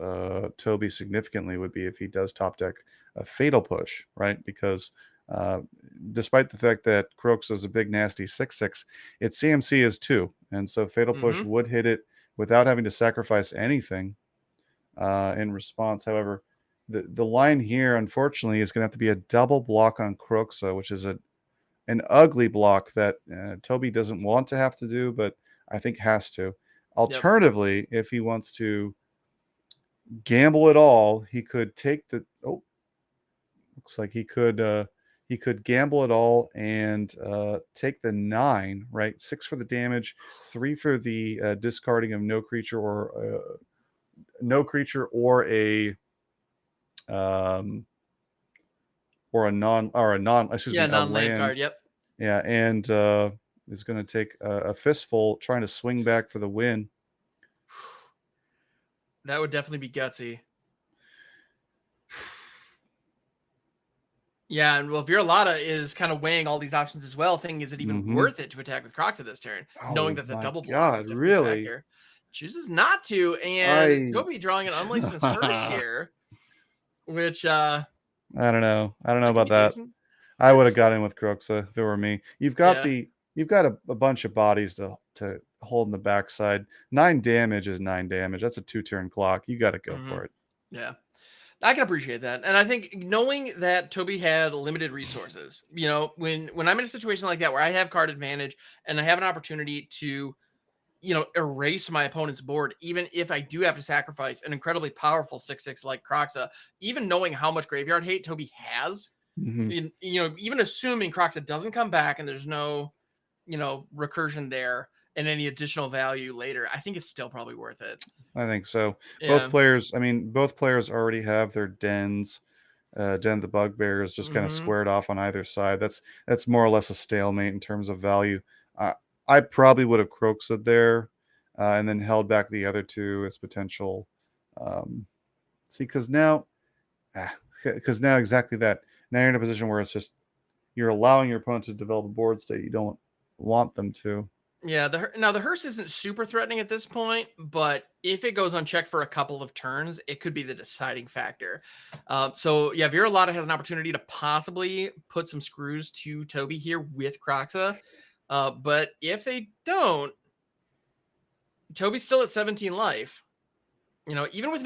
Toby significantly would be if he does top deck a Fatal Push, right? Because uh, despite the fact that Croaks is a big nasty 6/6, its CMC is 2, and so Fatal Push would hit it without having to sacrifice anything in response. However, the line here, unfortunately, is going to have to be a double block on Croxa, which is an ugly block that Toby doesn't want to have to do, but I think has to. Alternatively, if he wants to gamble it all, he could take the looks like he could gamble it all and take the 9, right? 6 for the damage, 3 for the discarding of no creature or a non-land card. Yep. Yeah, and is going to take a fistful, trying to swing back for the win. That would definitely be gutsy. Yeah, and well, Viralata is kind of weighing all these options as well, thinking is it even worth it to attack with Croxa this turn, knowing that the double block is definitely a factor. Chooses not to, and Toby drawing an unlicensed hearse here, which I don't know. I don't know about that. Decent. I would have got in with Croxa if it were me. You've got a bunch of bodies to hold in the backside. 9 damage is 9 damage. That's a 2-turn clock. You got to go for it. Yeah. I can appreciate that. And I think knowing that Toby had limited resources, you know, when I'm in a situation like that where I have card advantage and I have an opportunity to, you know, erase my opponent's board, even if I do have to sacrifice an incredibly powerful 6/6 like Croxa, even knowing how much graveyard hate Toby has, you know, even assuming Croxa doesn't come back and there's no, you know, recursion there and any additional value later, I think it's still probably worth it. I think so. Yeah. Both players already have their dens. Den the Bugbears just kind of squared off on either side. That's more or less a stalemate in terms of value. I probably would have Croxed there and then held back the other 2 as potential. Because now exactly that. Now you're in a position where it's just you're allowing your opponent to develop a board state you don't want them to. Yeah, the hearse isn't super threatening at this point, but if it goes unchecked for a couple of turns, it could be the deciding factor. So yeah, Viralata has an opportunity to possibly put some screws to Toby here with Croxa. But if they don't, Toby's still at 17 life. You know, even with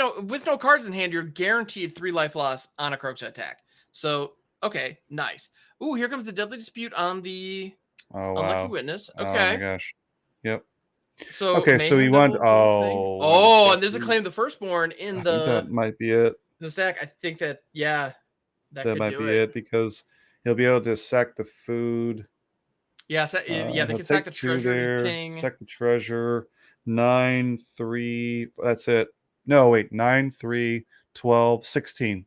no cards in hand, you're guaranteed 3 life loss on a Croxa attack. So okay, nice. Ooh, here comes the Deadly Dispute on the Unlucky Witness. Okay. Oh my gosh. Yep. So okay, so you want and there's a Claim the Firstborn in the that might be it. The stack. I think that that might be it because he'll be able to sack the food. Yeah, they can sack the treasure king. Sack the treasure. 9, 3. That's it. No, wait. 9, 3, 12, 16.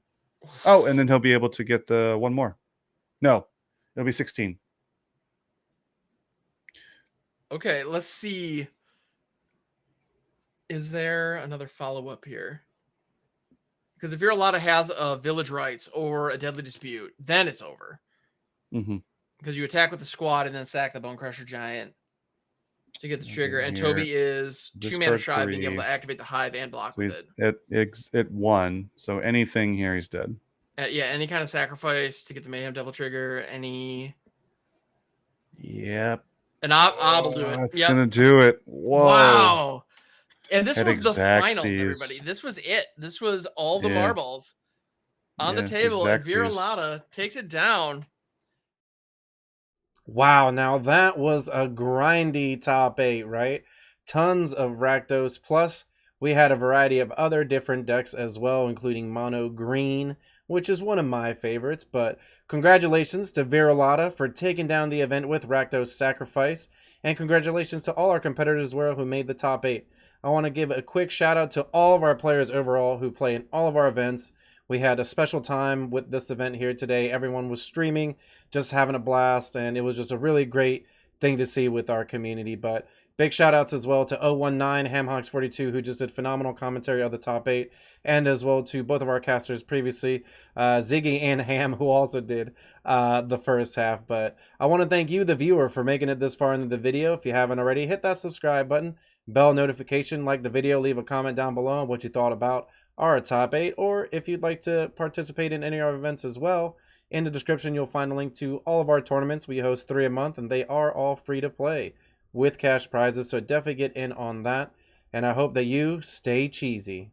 Oh, and then he'll be able to get the one more. No, it'll be 16. Okay, let's see. Is there another follow-up here? Because if Viralata has a Village Rites or a Deadly Dispute, then it's over. Because you attack with the squad and then sack the Bone Crusher Giant to get the trigger. And Toby is 2 mana shy of being able to activate the Hive and block with it. It won, so anything here, he's dead. Yeah, any kind of sacrifice to get the Mayhem Devil trigger, any... Yep. And I will do it. That's going to do it. Whoa. Wow. And this was the finals, everybody. This was it. This was all the marbles on the table, and Viralata takes it down. Wow, now that was a grindy top 8, right? Tons of Rakdos, plus we had a variety of other different decks as well, including mono green which is one of my favorites. But congratulations to Viralata for taking down the event with Rakdos Sacrifice, and congratulations to all our competitors as well who made the top 8. I want to give a quick shout out to all of our players overall who play in all of our events. We had a special time with this event here today. Everyone was streaming, just having a blast, and it was just a really great thing to see with our community. But big shout outs as well to OhOneNine, HamHock42, who just did phenomenal commentary of the top 8, and as well to both of our casters previously, Ziggy and Ham, who also did the first half. But I want to thank you, the viewer, for making it this far into the video. If you haven't already, hit that subscribe button, bell notification, like the video, leave a comment down below on what you thought about our top 8, or if you'd like to participate in any of our events as well. In the description, you'll find a link to all of our tournaments. We host 3 a month, and they are all free to play with cash prizes, so definitely get in on that. And I hope that you stay cheesy.